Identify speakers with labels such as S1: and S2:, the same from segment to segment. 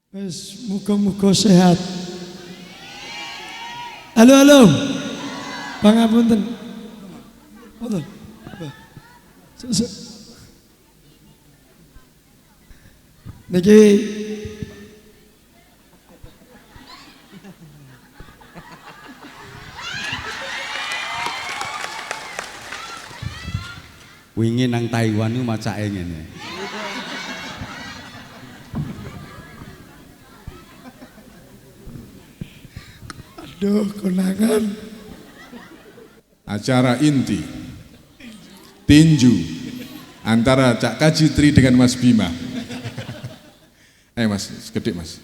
S1: Wes muga-muga sehat. Halo halo. Pangapunten. Mboten. Niki
S2: wingi nang Taiwan ku macake ngene.
S1: aduh konangan.
S3: Acara inti tinju antara Cak Kajitri dengan Mas Bima. Mas, gede Mas.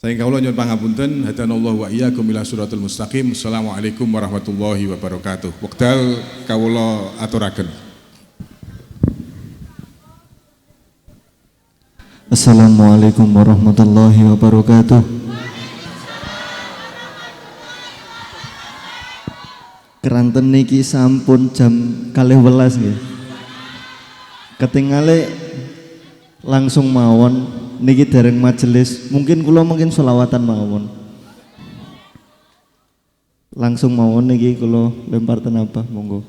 S3: Saya kawula nyuwun pangapunten, hadanallahu wa iyyakum ila siratal mustaqim. Assalamualaikum warahmatullahi wabarakatuh. Wekdal kawula aturaken.
S4: Assalamualaikum warahmatullahi wabarakatuh. Keranten niki sampun jam 12 nggih. Ketingale langsung mawon niki dereng majelis. Mungkin kula selawatan mawon. Langsung mawon niki kula lempar tenabah monggo.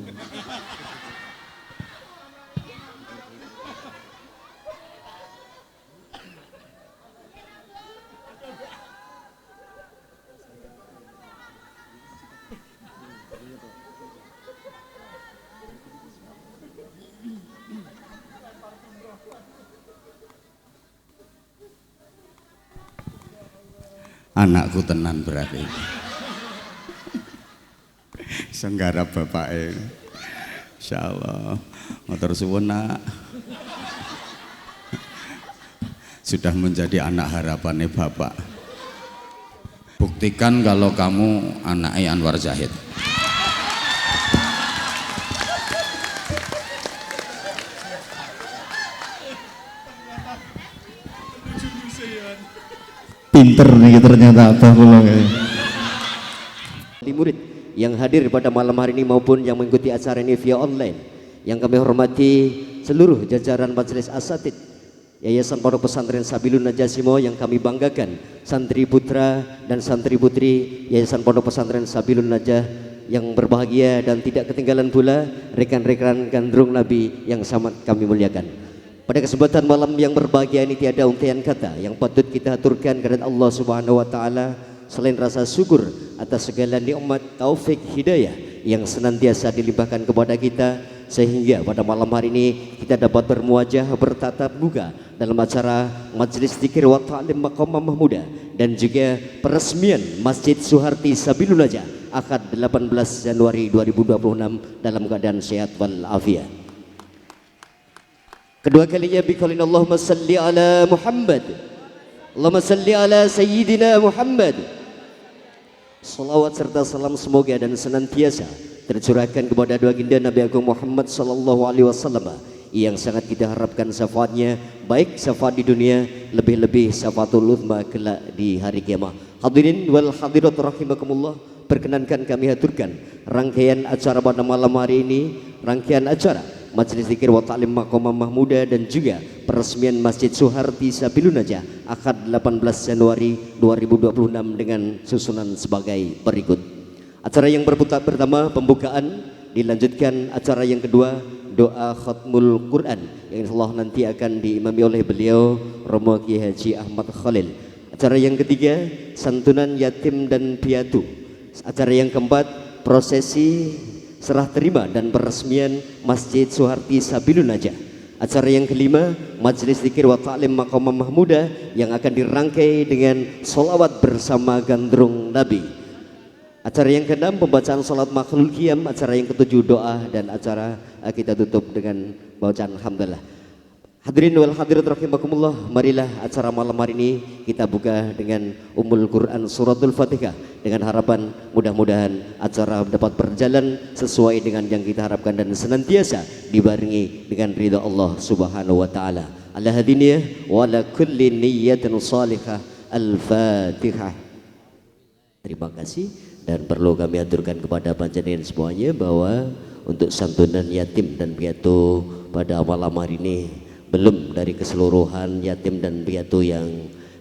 S2: Anakku tenan berarti. Senggarap bapake. Insyaallah. Matur suwun nak. Sudah menjadi anak harapannya bapak. Buktikan kalau kamu anaknya Anwar Zahid.
S4: Pinter nih ternyata abah kula kayak.
S5: Murid yang hadir pada malam hari ini maupun yang mengikuti acara ini via online, yang kami hormati seluruh jajaran Majelis Asatid Yayasan Pondok Pesantren Sabilun Najasimo yang kami banggakan, santri putra dan santri putri Yayasan Pondok Pesantren Sabilun Najah yang berbahagia, dan tidak ketinggalan pula rekan-rekan gandrung Nabi yang sangat kami muliakan. Pada kesempatan malam yang berbahagia ini tiada untaian kata yang patut kita aturkan kepada Allah Subhanahu wa taala selain rasa syukur atas segala nikmat taufik hidayah yang senantiasa dilimpahkan kepada kita, sehingga pada malam hari ini kita dapat bermuajah bertatap muka dalam acara Majelis Dzikir wa Ta'lim Maqamah Mahmuda dan juga peresmian Masjid Suharti Sabilun Najah akad 18 Januari 2026 dalam keadaan sehat wal afiat. Kedua kalinya biqaulin Allahumma salli ala Muhammad, Allahumma salli ala Sayyidina Muhammad. Salawat serta salam semoga dan senantiasa tercurahkan kepada baginda Nabi Agung Muhammad sallallahu alaihi wasallam yang sangat kita harapkan syafaatnya, baik syafaat di dunia, lebih-lebih syafaatul uzma kelak di hari kiamat. Hadirin wal hadirat rahimakumullah, perkenankan kami aturkan rangkaian acara pada malam hari ini, rangkaian acara Majelis Dzikir wa Ta'lim Maqamah Mahmuda dan juga peresmian Masjid Suharti Sabilun Najah akad 18 Januari 2026 dengan susunan sebagai berikut. Acara yang pertama pembukaan, dilanjutkan acara yang kedua doa khatmul Quran yang insyaallah nanti akan diimami oleh beliau Romo Kiai Haji Ahmad Khalil. Acara yang ketiga santunan yatim dan piatu. Acara yang keempat prosesi serah terima dan peresmian Masjid Suharti Sabilun Najah. Acara yang kelima Majelis Dzikir wa Ta'lim Maqamah Mahmuda yang akan dirangkai dengan solawat bersama gandrung Nabi. Acara yang keenam pembacaan salat makhlul qiyam. Acara yang ketujuh doa, dan acara kita tutup dengan bacaan alhamdulillah. Hadirin wal hadirat rahimakumullah, marilah acara malam hari ini kita buka dengan Ummul Quran Suratul Fatihah dengan harapan mudah-mudahan acara dapat berjalan sesuai dengan yang kita harapkan dan senantiasa dibarengi dengan ridha Allah Subhanahu wa taala. Ala hadiniyah wa ala kulli niyyatin salihah. Al-Fatihah. Terima kasih, dan perlu kami aturkan kepada panjenengan semuanya bahwa untuk santunan yatim dan piatu pada malam hari ini belum dari keseluruhan yatim dan piatu yang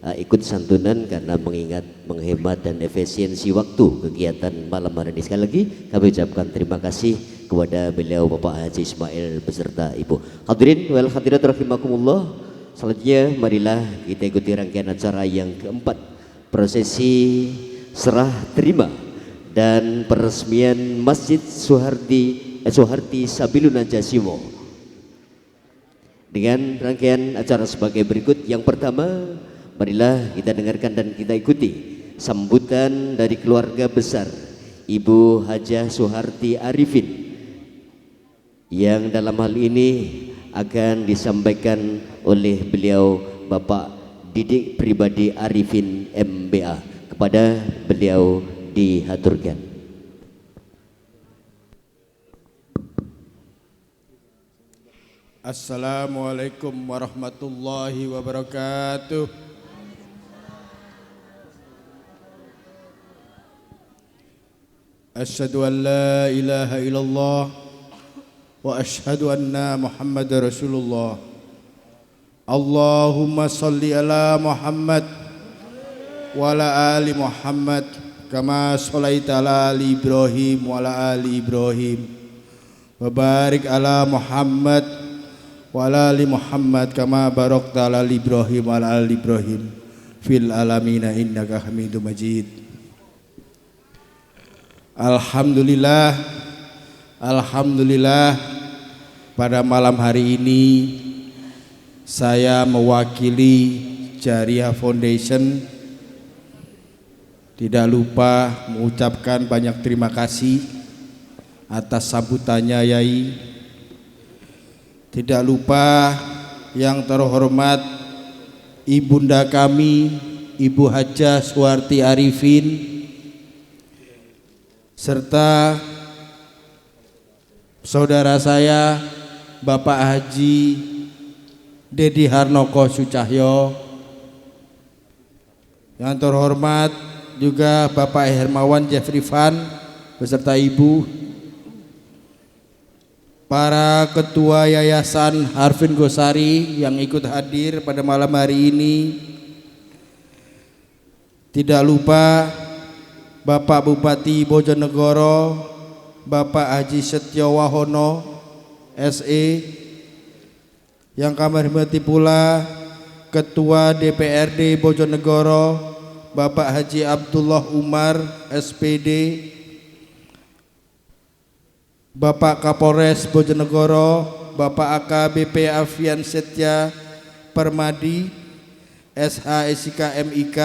S5: ikut santunan karena mengingat menghemat dan efisiensi waktu kegiatan malam hari ini. Sekali lagi kami ucapkan terima kasih kepada beliau Bapak Haji Ismail beserta Ibu. Hadirin wal hadirat rahimakumullah. Selanjutnya marilah kita ikuti rangkaian acara yang keempat, prosesi serah terima dan peresmian Masjid Suharti Sabilun Najah Simo dengan rangkaian acara sebagai berikut. Yang pertama, marilah kita dengarkan dan kita ikuti sambutan dari keluarga besar Ibu Hajah Suharti Arifin yang dalam hal ini akan disampaikan oleh beliau Bapak Didik Pribadi Arifin MBA. Kepada beliau dihaturkan.
S6: Assalamualaikum warahmatullahi wabarakatuh. Asyhadu an la ilaha illallah wa asyhadu anna Muhammadar Rasulullah. Allahumma salli ala Muhammad wa ala ali Muhammad kama shallaita ala ali Ibrahim wa ala ali Ibrahim wa barik ala Muhammad wa ala ali Muhammad kama barakta ala ali Ibrahim wa ala ali Ibrahim fil alamin innaka Hamidum Majid. Alhamdulillah, alhamdulillah, pada malam hari ini saya mewakili Jariah Foundation tidak lupa mengucapkan banyak terima kasih atas sambutannya Yai. Tidak lupa yang terhormat ibunda kami Ibu Hajah Suharti Arifin serta saudara saya Bapak Haji Dedi Harnoko Sucahyo, yang terhormat juga Bapak Hermawan Jeffrey Van beserta Ibu, para ketua Yayasan Harvin Gosari yang ikut hadir pada malam hari ini. Tidak lupa Bapak Bupati Bojonegoro, Bapak Haji Setyo Wahono SE, yang kami hormati pula Ketua DPRD Bojonegoro Bapak Haji Abdullah Umar SPD, Bapak Kapolres Bojonegoro Bapak AKBP Afian Setya Permadi SH SIK MIK,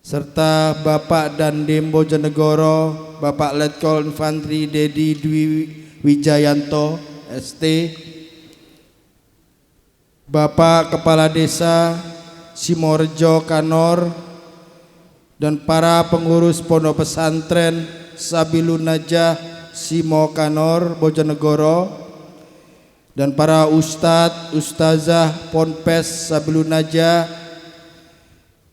S6: serta Bapak Dandim Bojonegoro Bapak Letkol Infantri Dedi Dwi Wijayanto ST, Bapak Kepala Desa Simorjo Kanor, dan para pengurus Pondok Pesantren Sabilun Najah Simo Kanor Bojonegoro, dan para ustadz, ustazah Ponpes Sabilun Najah,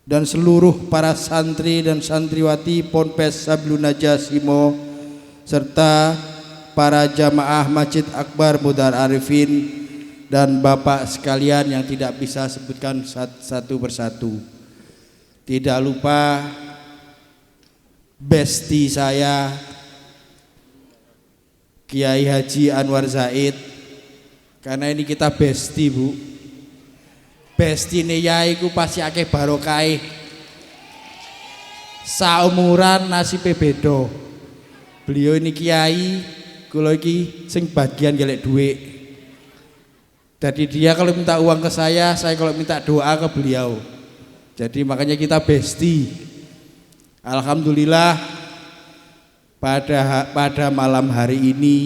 S6: dan seluruh para santri dan santriwati Ponpes Sabilun Najah Simo, serta para jamaah Masjid Akbar Mudar Arifin dan bapak sekalian yang tidak bisa sebutkan satu persatu. Tidak lupa besti saya Kiai Haji Anwar Zaid, karena ini kita besti Bu. Besti nih yai ku pasti akeh barokai, saumuran nasibe beda. Beliau ini kiai, kula iki sing bagian golek duit. Jadi dia kalau minta uang ke saya kalau minta doa ke beliau. Jadi makanya kita besti. Alhamdulillah pada malam hari ini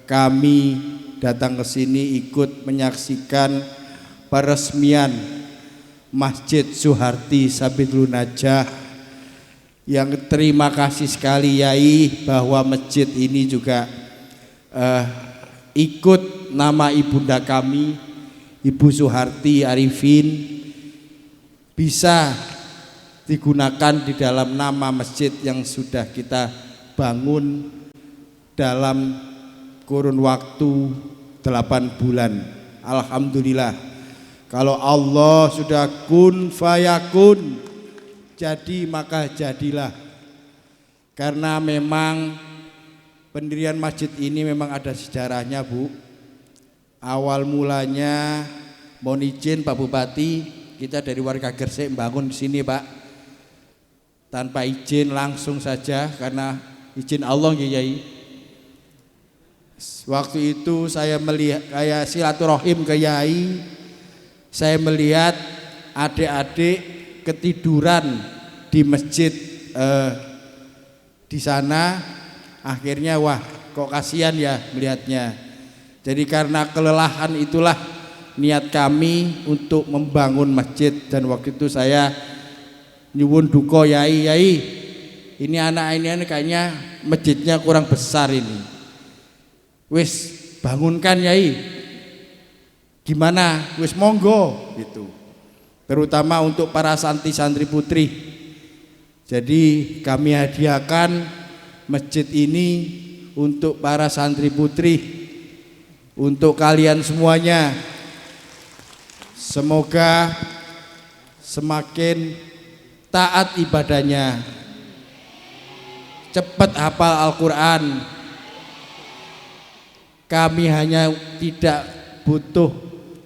S6: kami datang ke sini ikut menyaksikan peresmian Masjid Suharti Sabilun Najah, yang terima kasih sekali Yai bahwa masjid ini juga ikut nama ibunda kami Ibu Suharti Arifin bisa digunakan di dalam nama masjid yang sudah kita bangun dalam kurun waktu 8 bulan. Alhamdulillah Kalau Allah sudah kun fayakun, jadi maka jadilah. Karena memang pendirian masjid ini memang ada sejarahnya, Bu. Awal mulanya mohon izin Pak Bupati, kita dari warga Gresik bangun di sini, Pak. Tanpa izin langsung saja karena izin Allah, Yai. Waktu itu saya melihat kayak silaturahim ke Yai, saya melihat adik-adik ketiduran di masjid di sana. Akhirnya wah, kok kasihan ya melihatnya. Jadi karena kelelahan itulah niat kami untuk membangun masjid. Dan waktu itu saya nyuwun duko Yai, ini anak ini kayaknya masjidnya kurang besar ini. Wis bangunkan Yai. Gimana? Wis monggo gitu. Terutama untuk para santri-santri putri. Jadi kami hadiahkan masjid ini untuk para santri putri, untuk kalian semuanya. Semoga semakin taat ibadahnya, cepat hafal Al-Quran. Kami hanya tidak butuh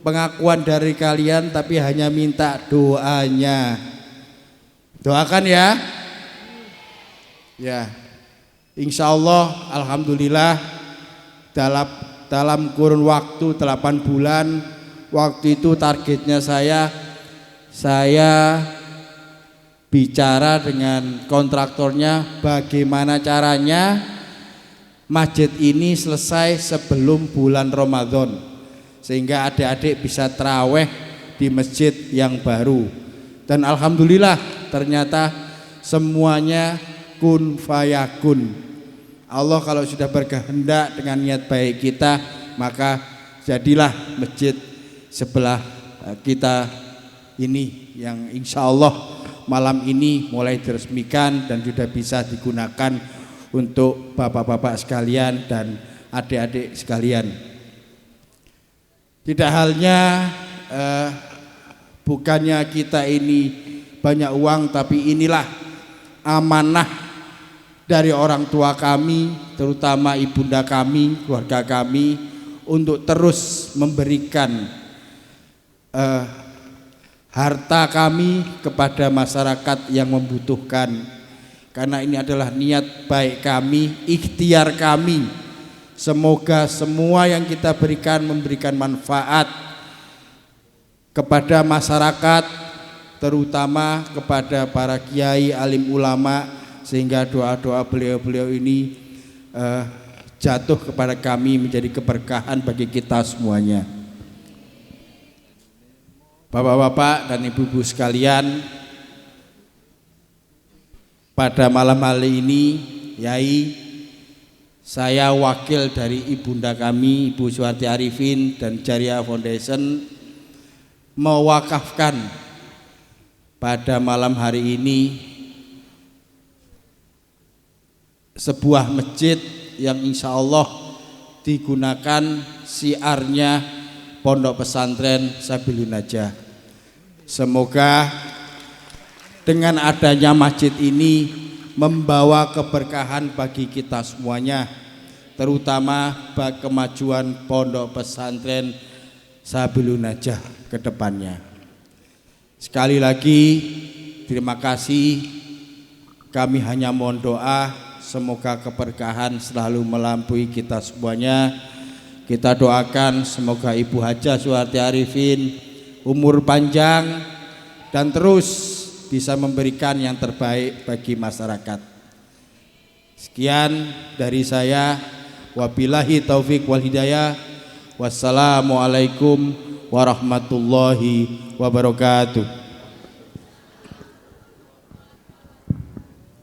S6: pengakuan dari kalian, tapi hanya minta doanya. Doakan ya. Ya, insya Allah, alhamdulillah dalam kurun waktu 8 bulan, waktu itu targetnya saya bicara dengan kontraktornya bagaimana caranya masjid ini selesai sebelum bulan Ramadan, sehingga adik-adik bisa taraweh di masjid yang baru. Dan alhamdulillah ternyata semuanya kun fayakun. Allah kalau sudah berkehendak dengan niat baik kita, maka jadilah masjid sebelah kita ini yang insya Allah malam ini mulai diresmikan dan sudah bisa digunakan untuk bapak-bapak sekalian dan adik-adik sekalian. Tidak halnya bukannya kita ini banyak uang, tapi inilah amanah dari orang tua kami, terutama ibunda kami, keluarga kami, untuk terus memberikan harta kami kepada masyarakat yang membutuhkan. Karena ini adalah niat baik kami, ikhtiar kami. Semoga semua yang kita berikan memberikan manfaat kepada masyarakat, terutama kepada para kiai, alim ulama, sehingga doa-doa beliau-beliau ini jatuh kepada kami menjadi keberkahan bagi kita semuanya. Bapak-bapak dan ibu-ibu sekalian, pada malam hari ini, Yai, saya wakil dari ibunda kami, Ibu Suharti Arifin dan Jariah Foundation, mewakafkan pada malam hari ini sebuah masjid yang insya Allah digunakan siarnya Pondok Pesantren Sabilun Najah. Semoga dengan adanya masjid ini membawa keberkahan bagi kita semuanya, terutama bagi kemajuan Pondok Pesantren Sabilun Najah ke depannya. Sekali lagi terima kasih. Kami hanya mohon doa, semoga keberkahan selalu melampaui kita semuanya. Kita doakan semoga Ibu Hajah Suharti Arifin umur panjang dan terus bisa memberikan yang terbaik bagi masyarakat. Sekian dari saya, wabillahi taufik wal hidayah. Wassalamualaikum warahmatullahi wabarakatuh.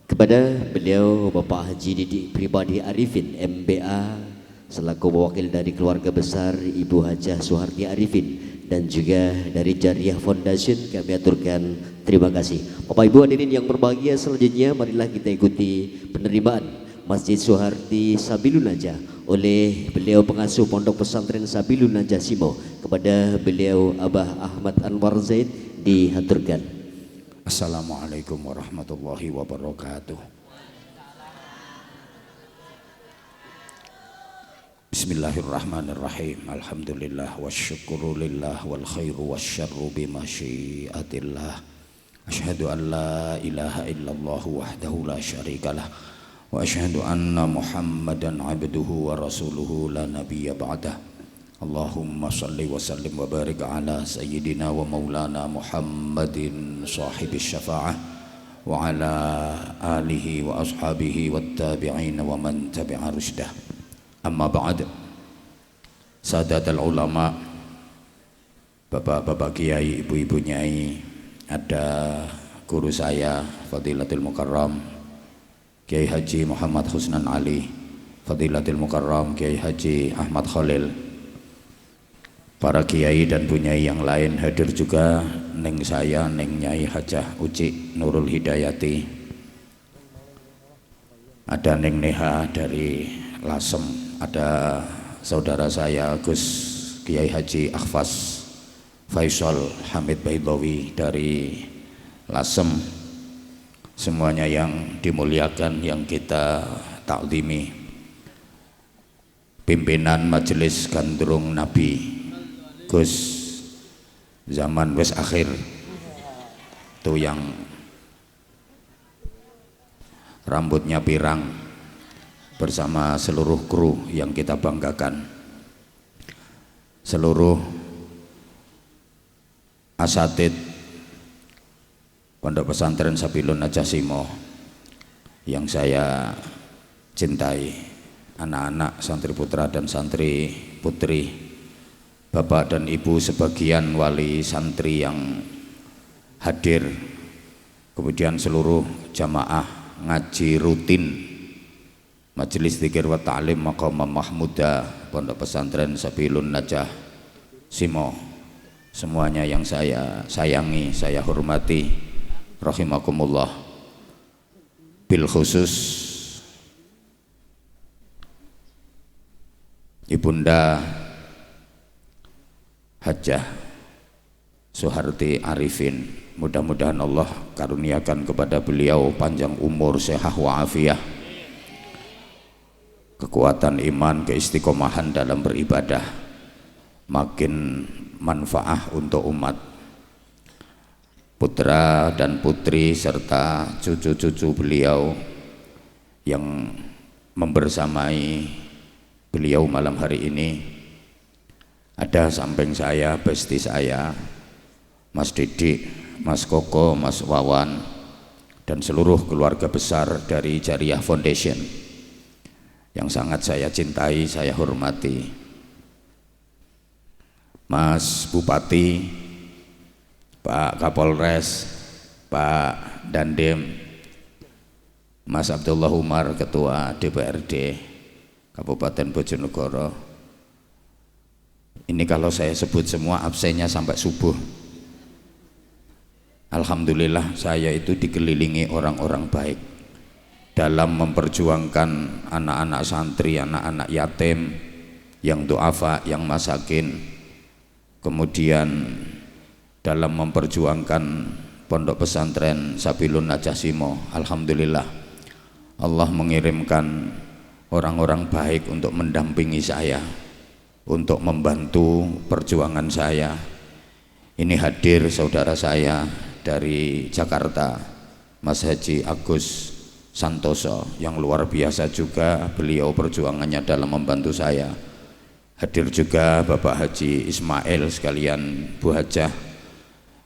S5: Kepada beliau Bapak Haji Didik Pribadi Arifin MBA selaku mewakil dari keluarga besar Ibu Hajah Suharti Arifin dan juga dari Jariah Foundation, kami aturkan terima kasih. Bapak Ibu hadirin yang berbahagia, selanjutnya marilah kita ikuti penerimaan Masjid Suharti Sabilun Najah oleh beliau pengasuh Pondok Pesantren Sabilun Najah Simo. Kepada beliau Abah Ahmad Anwar Zaid dihaturkan.
S2: Assalamualaikum warahmatullahi wabarakatuh. Bismillahirrahmanirrahim. Alhamdulillah wasyukurulillah wal khairu wasyarru bimasyiatillah. Asyhadu an la ilaha illallah wahdahu la syarikalah wa asyhadu anna Muhammadan abduhu wa rasuluhu la nabiyya ba'dah. Allahumma salli wa sallim wa barik ala sayyidina wa maulana Muhammadin sahibis syafa'ah wa ala alihi wa ashabihi wat tabi'in wa man tabi'a rusdah. Amma ba'd. Sadatul ulama, bapak-bapak kiai, ibu-ibu nyai, ada guru saya Fadilatul Mukarram Kiai Haji Muhammad Husnan Ali, Fadilatul Mukarram Kiai Haji Ahmad Khalil, para kiai dan bunyai yang lain hadir juga, neng saya, neng Nyai Hajah Uci Nurul Hidayati, ada neng Neha dari Lasem, ada saudara saya Gus Kiai Haji Akhfas Faisal Hamid Baidawi dari Lasem, semuanya yang dimuliakan, yang kita takzimi, pimpinan Majelis Gandrung Nabi Gus zaman wes akhir itu yang rambutnya pirang, bersama seluruh kru yang kita banggakan, seluruh asatid Pondok Pesantren Sabilun Najah Simo yang saya cintai, anak-anak santri putra dan santri putri, bapak dan ibu sebagian wali santri yang hadir, kemudian seluruh jamaah ngaji rutin Majelis Dzikir wa Ta'lim Maqamah Mahmuda Pondok Pesantren Sabilun Najah Simo, semuanya yang saya sayangi, saya hormati, rahimakumullah. Bil khusus Ibunda Hajah Suharti Arifin, mudah-mudahan Allah karuniakan kepada beliau panjang umur, sehat wa'afiyah, kekuatan iman, keistiqomahan dalam beribadah, makin manfaat untuk umat. Putra dan putri serta cucu-cucu beliau yang membersamai beliau malam hari ini, ada samping saya, besti saya, Mas Didik, Mas Koko, Mas Wawan, dan seluruh keluarga besar dari Jariah Foundation yang sangat saya cintai, saya hormati. Mas Bupati, Pak Kapolres, Pak Dandim, Mas Abdullah Umar, Ketua DPRD Kabupaten Bojonegoro. Ini kalau saya sebut semua absennya sampai subuh. Alhamdulillah saya itu dikelilingi orang-orang baik dalam memperjuangkan anak-anak santri, anak-anak yatim, yang du'afa, yang masakin, kemudian dalam memperjuangkan Pondok Pesantren Sabilun Najah Simo. Alhamdulillah Allah mengirimkan orang-orang baik untuk mendampingi saya, untuk membantu perjuangan saya. Ini hadir saudara saya dari Jakarta, Mas Haji Agus Santoso, yang luar biasa juga beliau perjuangannya dalam membantu saya. Hadir juga Bapak Haji Ismail sekalian Bu Hajah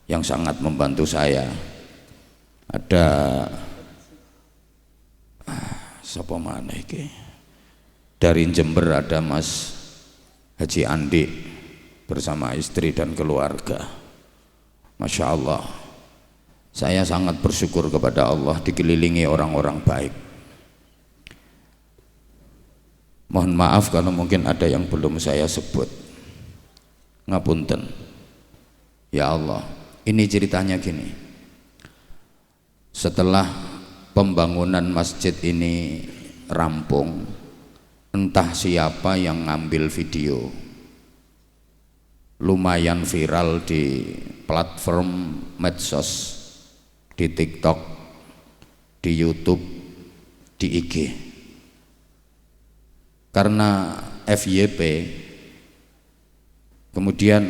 S2: yang sangat membantu saya. Ada siapa mana iki? Dari Jember ada Mas Haji Andi bersama istri dan keluarga. Masya Allah, saya sangat bersyukur kepada Allah dikelilingi orang-orang baik. Mohon maaf kalau mungkin ada yang belum saya sebut, ngapunten. Ya Allah, ini ceritanya gini. Setelah pembangunan masjid ini rampung, entah siapa yang ngambil video, lumayan viral di platform medsos, di TikTok, di YouTube, di IG. Karena FYP, kemudian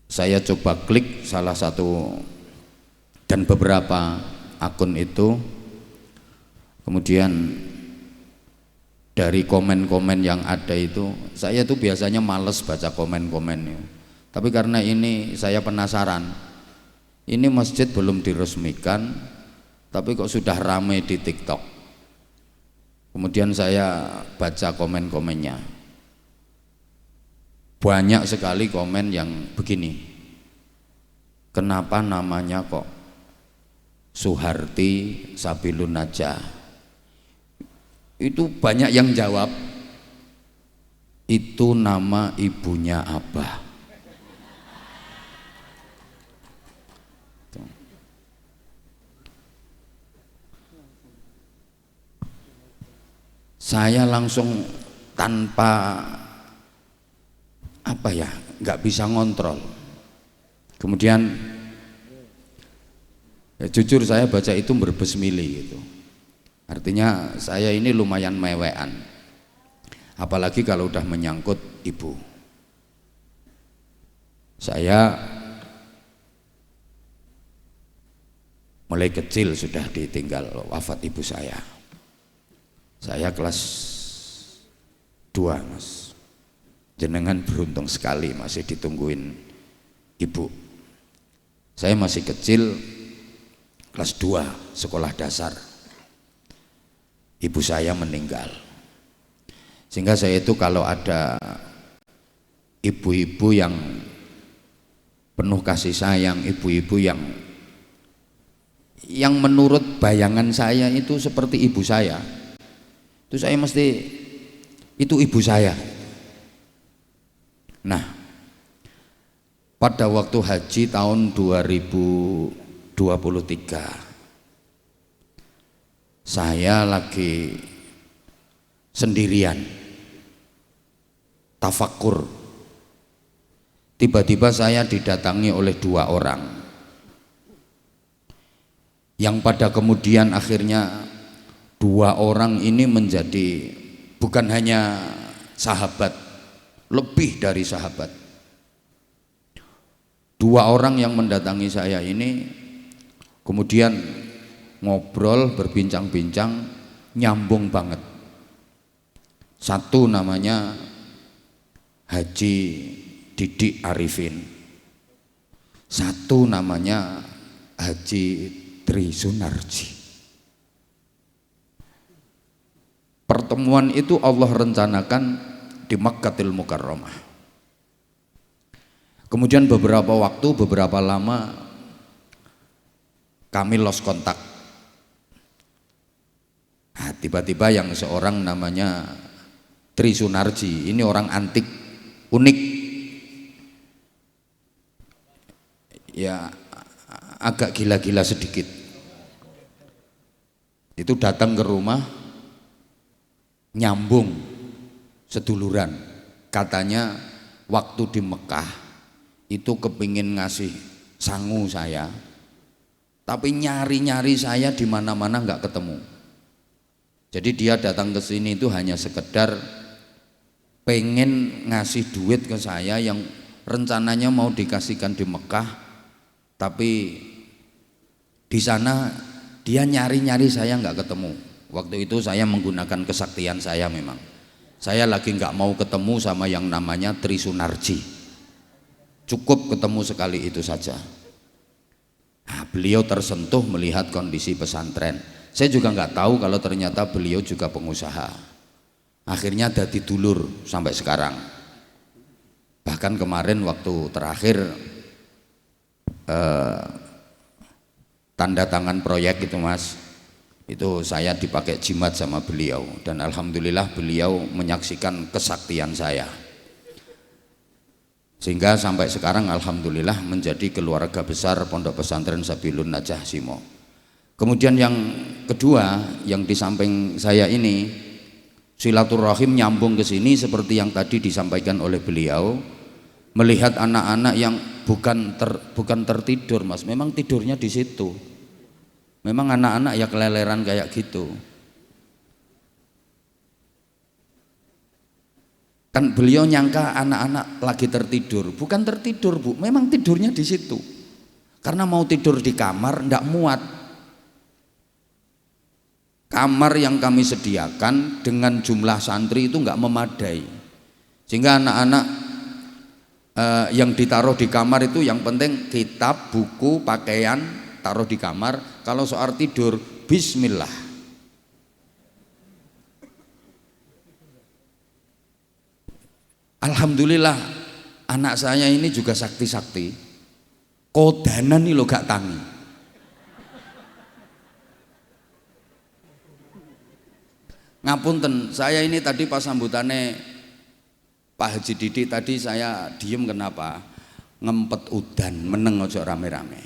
S2: saya coba klik salah satu dan beberapa akun itu, kemudian dari komen-komen yang ada itu, saya tuh biasanya males baca komen-komennya, tapi karena ini saya penasaran, ini masjid belum diresmikan tapi kok sudah ramai di TikTok. Kemudian saya baca komen-komennya, banyak sekali komen yang begini, kenapa namanya kok Suharti Sabilun Najah? Itu banyak yang jawab, itu nama ibunya Abah. Saya langsung tanpa apa ya, nggak bisa ngontrol. Kemudian ya, jujur saya baca itu berbesmili gitu. Artinya saya ini lumayan mewean, apalagi kalau udah menyangkut ibu. Saya mulai kecil sudah ditinggal wafat ibu saya. Saya kelas 2 mas. Jenengan beruntung sekali masih ditungguin ibu. Saya masih kecil, kelas 2 sekolah dasar, ibu saya meninggal. Sehingga saya itu kalau ada ibu-ibu yang penuh kasih sayang, ibu-ibu yang menurut bayangan saya itu seperti ibu saya, itu saya mesti, itu ibu saya. Nah, pada waktu haji tahun 2023, saya lagi sendirian tafakur. Tiba-tiba saya didatangi oleh 2 orang yang pada kemudian akhirnya 2 orang ini menjadi bukan hanya sahabat, lebih dari sahabat. 2 orang yang mendatangi saya ini kemudian ngobrol, berbincang-bincang, nyambung banget. Satu namanya Haji Didik Arifin, satu namanya Haji Tri Sunarji. Pertemuan itu Allah rencanakan di Makkatil Mukarramah. Kemudian beberapa waktu, beberapa lama kami lost kontak. Nah, tiba-tiba yang seorang namanya Tri Sunarji, ini orang antik, unik, ya agak gila-gila sedikit. Itu datang ke rumah, nyambung seduluran. Katanya waktu di Mekah itu kepingin ngasih sangu saya, tapi nyari-nyari saya di mana-mana nggak ketemu. Jadi dia datang ke sini itu hanya sekedar pengen ngasih duit ke saya yang rencananya mau dikasihkan di Mekah, tapi di sana dia nyari-nyari saya nggak ketemu. Waktu itu saya menggunakan kesaktian saya, memang saya lagi nggak mau ketemu sama yang namanya Tri Sunarji, cukup ketemu sekali itu saja. Nah, beliau tersentuh melihat kondisi pesantren. Saya juga nggak tahu kalau ternyata beliau juga pengusaha. Akhirnya dadi dulur sampai sekarang. Bahkan kemarin waktu terakhir tanda tangan proyek itu mas, itu saya dipakai jimat sama beliau, dan alhamdulillah beliau menyaksikan kesaktian saya, sehingga sampai sekarang alhamdulillah menjadi keluarga besar Pondok Pesantren Sabilun Najah Simo. Kemudian yang kedua, yang di samping saya ini Silaturahim nyambung ke sini seperti yang tadi disampaikan oleh beliau, melihat anak-anak yang bukan tertidur Mas, memang tidurnya di situ. Memang anak-anak ya keleleran kayak gitu. Kan beliau nyangka anak-anak lagi tertidur, bukan tertidur Bu, memang tidurnya di situ. Karena mau tidur di kamar ndak muat. Kamar yang kami sediakan dengan jumlah santri itu nggak memadai, sehingga anak-anak yang ditaruh di kamar itu yang penting kitab, buku, pakaian taruh di kamar. Kalau soal tidur, bismillah. Alhamdulillah anak saya ini juga sakti-sakti, kodanan nih lo gak tangi. Ngapunten, saya ini tadi pas sambutannya Pak Haji Didik tadi saya diem kenapa? Ngempet udan, meneng ojo rame-rame.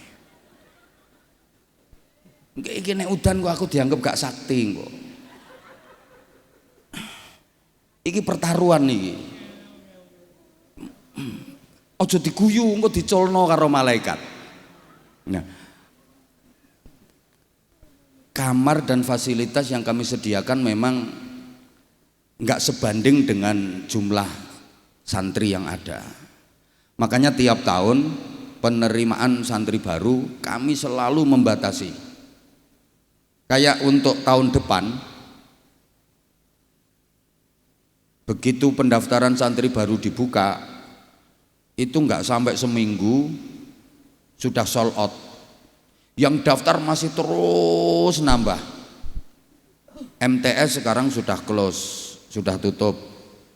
S2: Iki nek udan kok aku dianggap gak sakti kok. Iki pertaruhan iki. Ojo diguyu engko dicolno karo malaikat. Nah, kamar dan fasilitas yang kami sediakan memang nggak sebanding dengan jumlah santri yang ada. Makanya tiap tahun penerimaan santri baru kami selalu membatasi. Kayak untuk tahun depan, begitu pendaftaran santri baru dibuka, itu nggak sampai seminggu sudah sold out. Yang daftar masih terus nambah. MTS sekarang sudah close, sudah tutup,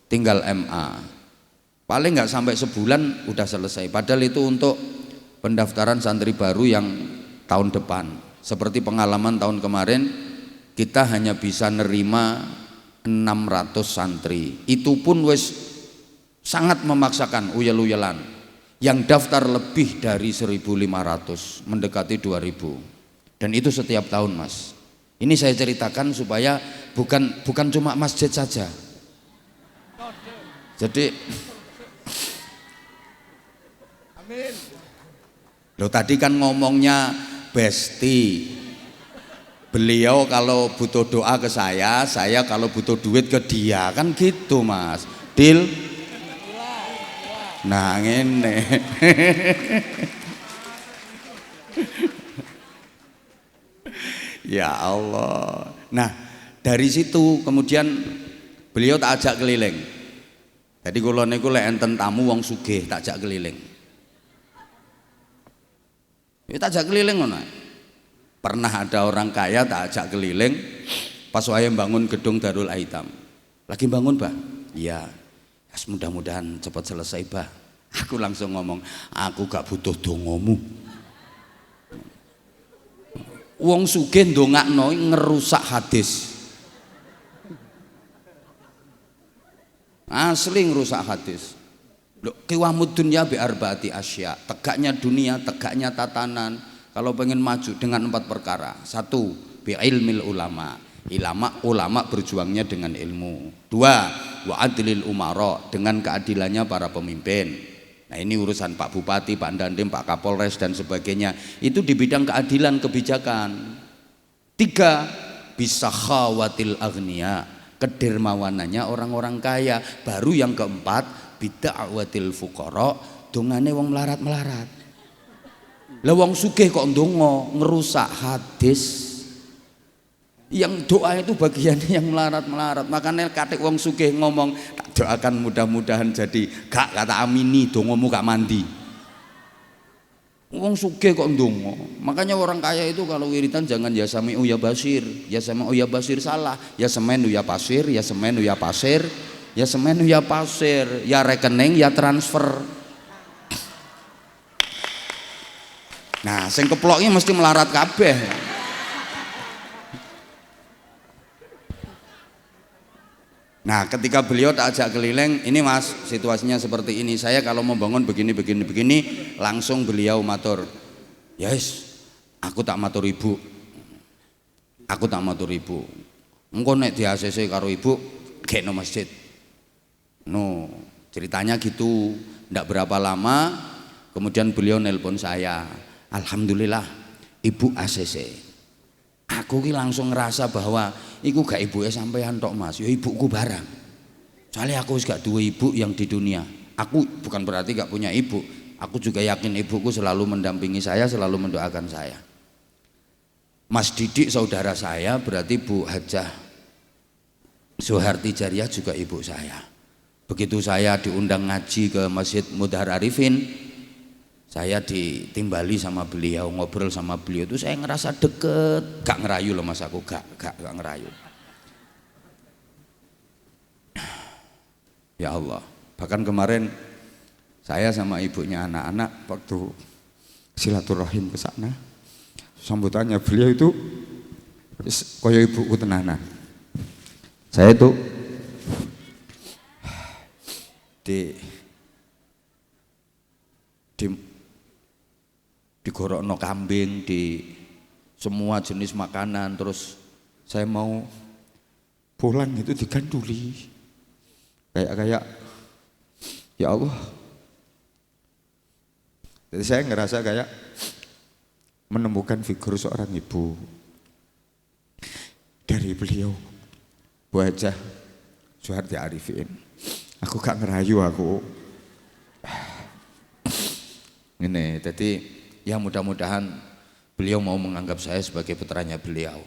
S2: tinggal MA. Paling nggak sampai sebulan udah selesai. Padahal itu untuk pendaftaran santri baru yang tahun depan. Seperti pengalaman tahun kemarin, kita hanya bisa nerima 600 santri. Itu pun wis sangat memaksakan, uyel-uyelan. Yang daftar lebih dari 1.500, mendekati 2.000. Dan itu setiap tahun Mas. Ini saya ceritakan supaya bukan cuma masjid saja. Jadi Loh tadi kan ngomongnya Besti. Beliau kalau butuh doa ke saya kalau butuh duit ke dia, kan gitu Mas. Deal. Nah ngene. Ya Allah. Nah dari situ kemudian beliau tak ajak keliling. Jadi kula niku lek enten tamu wong sugih tak ajak keliling. Ya tak ajak keliling ngono. Pernah ada orang kaya tak ajak keliling pas wae bangun gedung Darul Aitam. Lagi bangun, Bah? Iya. Mudah-mudahan cepat selesai, Bah. Aku langsung ngomong, aku gak butuh dongomu. Wong sugih ndongakno ngerusak hadis. Asli ngerusak hadis. Qiwamud dunya bi arbaati asya. Tegaknya dunia, tegaknya tatanan. Kalau pengen maju dengan 4 perkara. 1, bi ilmil ulama. Ulama berjuangnya dengan ilmu. 2, wa adlil umara, dengan keadilannya para pemimpin. Nah ini urusan Pak Bupati, Pak Dandim, Pak Kapolres dan sebagainya. Itu di bidang keadilan kebijakan. 3, bisa khawatil agniya, kedermawanannya orang-orang kaya. Baru yang keempat, bida'watil fuqara, dongane wong melarat-melarat. Lah wong sugih kok ndonga ngerusak hadis. Yang doa itu bagiannya yang melarat-melarat. Makanya katik wong sugih ngomong, tak doakan mudah-mudahan jadi gak kata amini dongomu gak mandi. Wong sugih kok ndonga. Makanya orang kaya itu kalau wiridan jangan ya sami'u ya basir. Ya sami'u ya basir salah. Ya semenu ya pasir, ya semenu ya pasir, ya semenu ya pasir, ya rekening ya transfer. Nah, sing keploknya mesti melarat kabeh. Nah ketika beliau tak ajak keliling, ini Mas situasinya seperti ini, saya kalau membangun begini langsung beliau matur, yes aku tak matur ibu, engko nek di ACC karo ibu kene masjid. No, ceritanya gitu. Ndak berapa lama kemudian beliau nelpon saya. Alhamdulillah Ibu ACC. Aku ki langsung ngerasa bahwa iku gak ibuke sampean tok Mas, ya ibuku barang. Soalnya aku wis gak duwe ibu yang di dunia. Aku bukan berarti gak punya ibu. Aku juga yakin ibuku selalu mendampingi saya, selalu mendoakan saya. Mas Didik saudara saya, berarti Bu Hajah Soeharti Jariah juga ibu saya. Begitu saya diundang ngaji ke Masjid Mudhar Arifin, saya ditimbali sama beliau, ngobrol sama beliau itu saya ngerasa deket, gak ngerayu loh Mas, aku gak ngerayu. Ya Allah, bahkan kemarin saya sama ibunya anak-anak waktu silaturahim ke sana, sambutannya beliau itu koyo ibuku tenanan. Saya itu digorokno kambing, di semua jenis makanan, terus saya mau pulang itu diganduli kayak ya Allah. Jadi saya ngerasa kayak menemukan figur seorang ibu dari beliau, Bu Hajah Soeharti Arifin. Aku gak ngerayu aku. Ini, jadi ya mudah-mudahan beliau mau menganggap saya sebagai putranya beliau.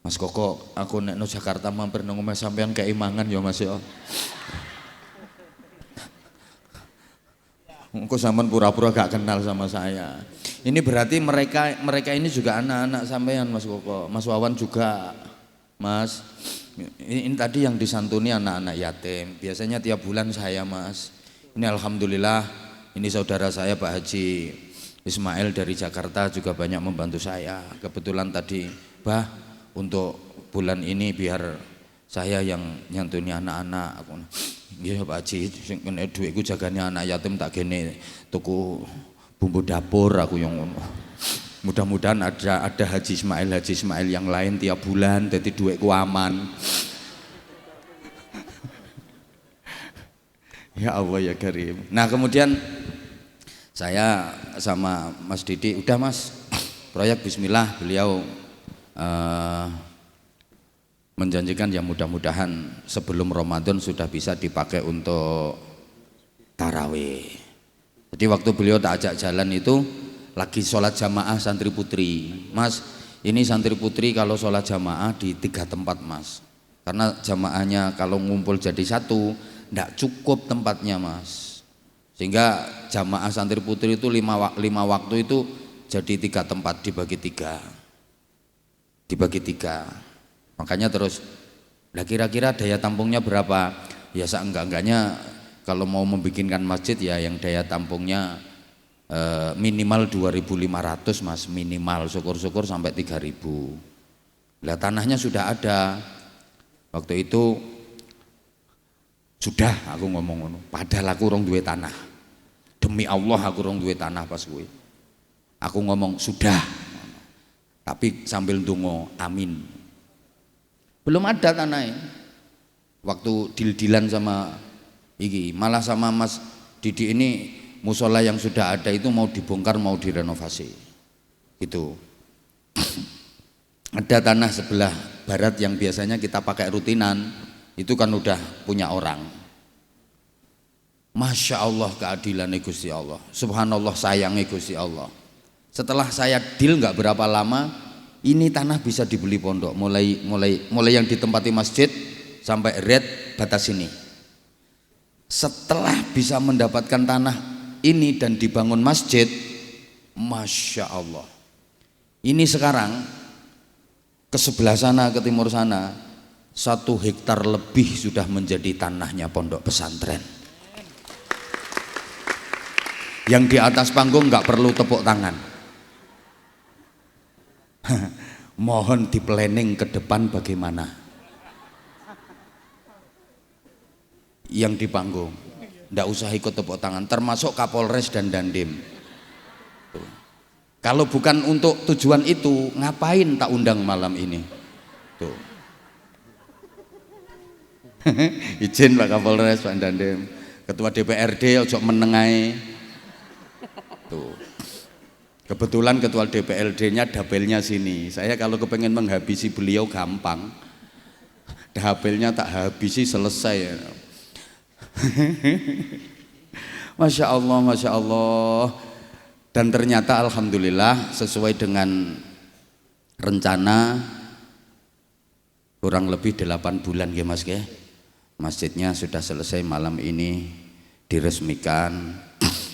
S2: Mas Koko, aku nek no Jakarta mampir nang omah sampean keimangan ya Mas ya. Engko sampean pura-pura gak kenal sama saya. Ini berarti mereka ini juga anak-anak sampean Mas Koko. Mas Wawan juga. Mas, ini tadi yang disantuni anak-anak yatim. Biasanya tiap bulan saya Mas. Ini alhamdulillah, ini saudara saya Pak Haji Ismail dari Jakarta juga banyak membantu saya. Kebetulan tadi, Bah, untuk bulan ini biar saya yang nyantuni anak-anak. Aku, iya Pak Haji, kena duitku jaganya anak yatim tak gini tuku bumbu dapur aku yang ngono. Mudah-mudahan ada Haji Ismail yang lain tiap bulan, jadi duitku aman. Ya Allah ya Karim. Nah kemudian saya sama Mas Didi, udah Mas, proyek Bismillah, beliau menjanjikan ya mudah-mudahan sebelum Ramadan sudah bisa dipakai untuk tarawih. Jadi waktu beliau tak ajak jalan itu lagi sholat jamaah santri putri. Mas, ini santri putri kalau sholat jamaah di 3 tempat Mas, karena jamaahnya kalau ngumpul jadi satu ndak cukup tempatnya Mas, sehingga jamaah santri putri itu 5 waktu itu jadi 3 tempat dibagi 3. Makanya terus, nah kira-kira daya tampungnya berapa? Ya seenggak-enggaknya kalau mau membikinkan masjid ya yang daya tampungnya minimal 2.500 Mas, minimal, syukur-syukur sampai 3.000. Lah tanahnya sudah ada. Waktu itu sudah aku ngomong ngono, padahal aku rong duwe tanah. Demi Allah aku rong duwe tanah pas kuwi. Aku ngomong sudah. Tapi sambil ndonga amin. Belum ada tanahnya. Waktu deal-dealan sama iki, malah sama Mas Didi ini musola yang sudah ada itu mau dibongkar, mau direnovasi. Gitu. Ada tanah sebelah barat yang biasanya kita pakai rutinan, itu kan udah punya orang. Masya Allah keadilan Gusti Allah, subhanallah sayangnya Gusti Allah. Setelah saya deal nggak berapa lama, ini tanah bisa dibeli pondok, mulai yang ditempati masjid sampai red batas ini. Setelah bisa mendapatkan tanah ini dan dibangun masjid, Masya Allah, ini sekarang ke sebelah sana, ke timur sana, 1 hektar lebih sudah menjadi tanahnya pondok pesantren. Yang di atas panggung nggak perlu tepuk tangan. Mohon di planning ke depan bagaimana. Yang di panggung nggak usah ikut tepuk tangan, termasuk Kapolres dan Dandim. Tuh. Kalau bukan untuk tujuan itu, ngapain tak undang malam ini? Tuh. Izin Pak Kapolres, Pak Dandem, Ketua DPRD ojo menengai. Tuh. Kebetulan Ketua DPRD-nya dapelnya sini. Saya kalau kepengen menghabisi beliau gampang. Dapelnya tak habisi selesai. Masya Allah, Masya Allah. Dan ternyata alhamdulillah sesuai dengan rencana kurang lebih 8 bulan ya Mas ya. Masjidnya sudah selesai malam ini diresmikan.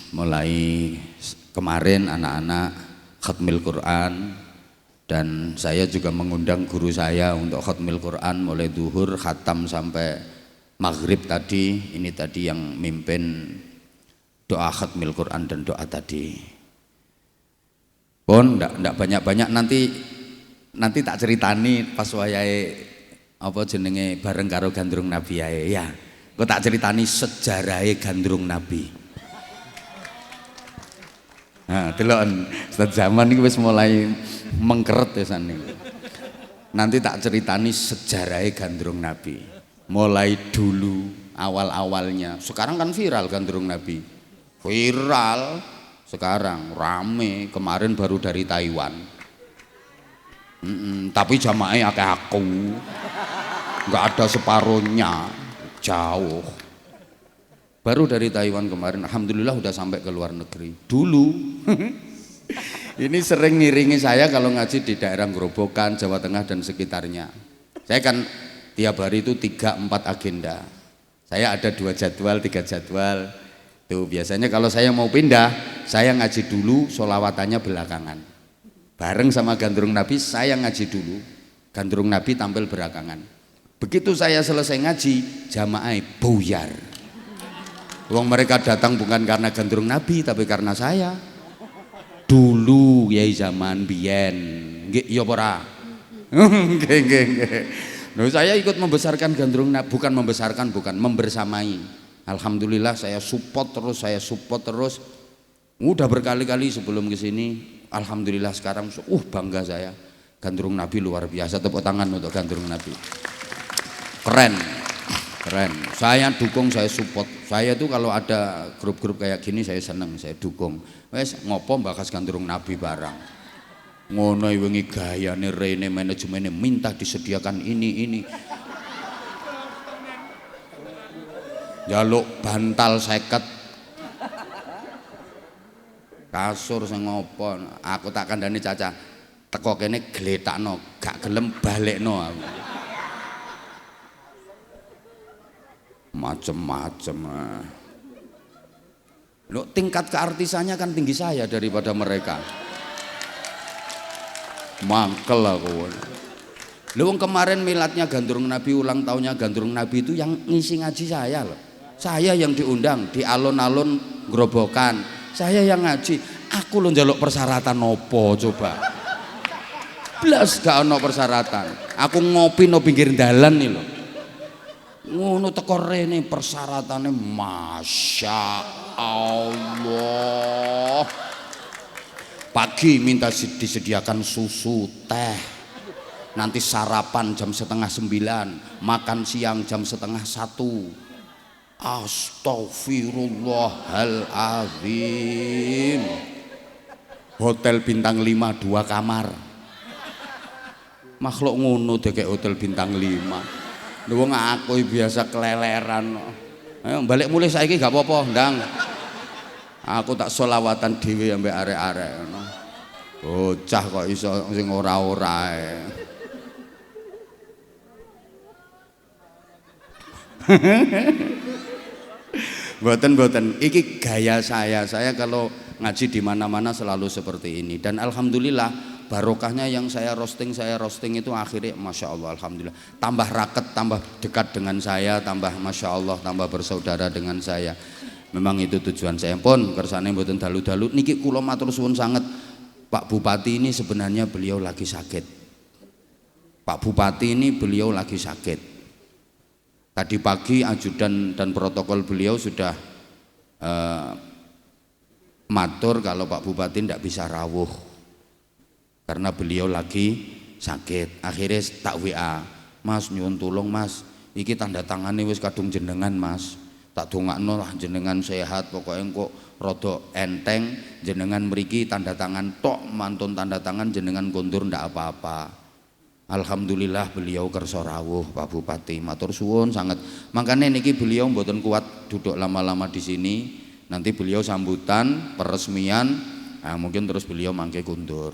S2: Mulai kemarin anak-anak khatmil Quran dan saya juga mengundang guru saya untuk khatmil Quran mulai duhur khatam sampai maghrib tadi. Ini tadi yang mimpin doa khatmil Quran dan doa tadi. Pun ndak banyak-banyak nanti tak ceritani pas wayahe apa jenenge bareng karo gandrung Nabi ae ya. Kok tak ceritani sejarahe gandrung Nabi. Nah, delok Ustaz Zaman iki wis mulai mengkeret ya sane. Nanti tak ceritani sejarahe gandrung Nabi. Mulai dulu awal-awalnya. Sekarang kan viral gandrung Nabi. Viral sekarang rame, kemarin baru dari Taiwan. Tapi jamaahnya akeh aku. Nggak ada separuhnya, jauh. Baru dari Taiwan kemarin, alhamdulillah udah sampai ke luar negeri. Dulu ini sering ngiringi saya kalau ngaji di daerah Grobogan, Jawa Tengah dan sekitarnya. Saya kan tiap hari itu 3-4 agenda. Saya ada 2 jadwal, 3 jadwal. Tuh biasanya kalau saya mau pindah, saya ngaji dulu, sholawatanya belakangan. Bareng sama gandrung Nabi, saya ngaji dulu. Gandrung Nabi tampil belakangan. Begitu saya selesai ngaji, jamaah buyar. Wong mereka datang bukan karena gandrung Nabi, tapi karena saya. Dulu ya zaman biyen, nggih ya ora. Nggih. Saya ikut membesarkan gandrung Nabi, bukan membesarkan, bukan membersamai. Alhamdulillah saya support terus. Udah berkali-kali sebelum ke sini. Alhamdulillah sekarang bangga saya. Gandrung Nabi luar biasa, tepuk tangan untuk gandrung Nabi. Keren. Saya dukung, saya support. Saya tuh kalau ada grup-grup kayak gini saya seneng, saya dukung. Wes ngopo bakas gandrung Nabi barang. Ngono wengi gayane rene manajemennya minta disediakan ini. Jaluk bantal 50. Kasur sing ngopo? Aku tak kandhani Caca. Teko kene gletakno, gak gelem balekno aku. Macem-macem. Loh, tingkat keartisannya kan tinggi saya daripada mereka. Mangkel aku. Loh, kemarin miladnya gandrung Nabi, ulang tahunnya gandrung Nabi itu yang ngisi ngaji saya loh. Saya yang diundang di alun-alun Grobogan. Saya yang ngaji. Aku lo njaluk persyaratan opo coba. Blas gak ono persyaratan. Aku ngopi no pinggir dalan nih loh. Ngono teko rene persyaratannya Masya Allah. Pagi minta disediakan susu, teh. Nanti sarapan jam 8:30, makan siang jam 12:30. Astaghfirullahaladzim. Hotel bintang 5 2 kamar. Makhluk ngono deh kayak hotel bintang 5. Wong aku biasa keleleran. Ayo balik mulai saiki gak apa-apa, ndang. Aku tak sholawatan dhewe ambek arek-arek ngono. Bocah kok iso sing ora-ora ae. Boten. Iki gaya saya. Saya kalau ngaji di mana-mana selalu seperti ini. Dan alhamdulillah barokahnya yang saya roasting itu akhirnya Masya Allah, alhamdulillah tambah raket, tambah dekat dengan saya, tambah Masya Allah, tambah bersaudara dengan saya. Memang itu tujuan saya pun kersane mboten dalu-dalu niki kula matur suwun sanget. Pak Bupati ini sebenarnya beliau lagi sakit. Pak Bupati ini beliau lagi sakit. Tadi pagi ajudan dan protokol beliau sudah matur kalau Pak Bupati tidak bisa rawuh karena beliau lagi sakit. Akhirnya tak WA, Mas nyuwun tulung Mas, iki tanda tangane wis kadung jenengan Mas. Tak dongakno lah jenengan sehat, pokoknya kok rada enteng jenengan mriki tanda tangan tok, mantun tanda tangan jenengan kondur ndak apa-apa. Alhamdulillah beliau kersa rawuh Pak Bupati, matur suwun sangat. Makanya niki beliau mboten kuat duduk lama-lama di sini. Nanti beliau sambutan peresmian, nah mungkin terus beliau mangke kundur.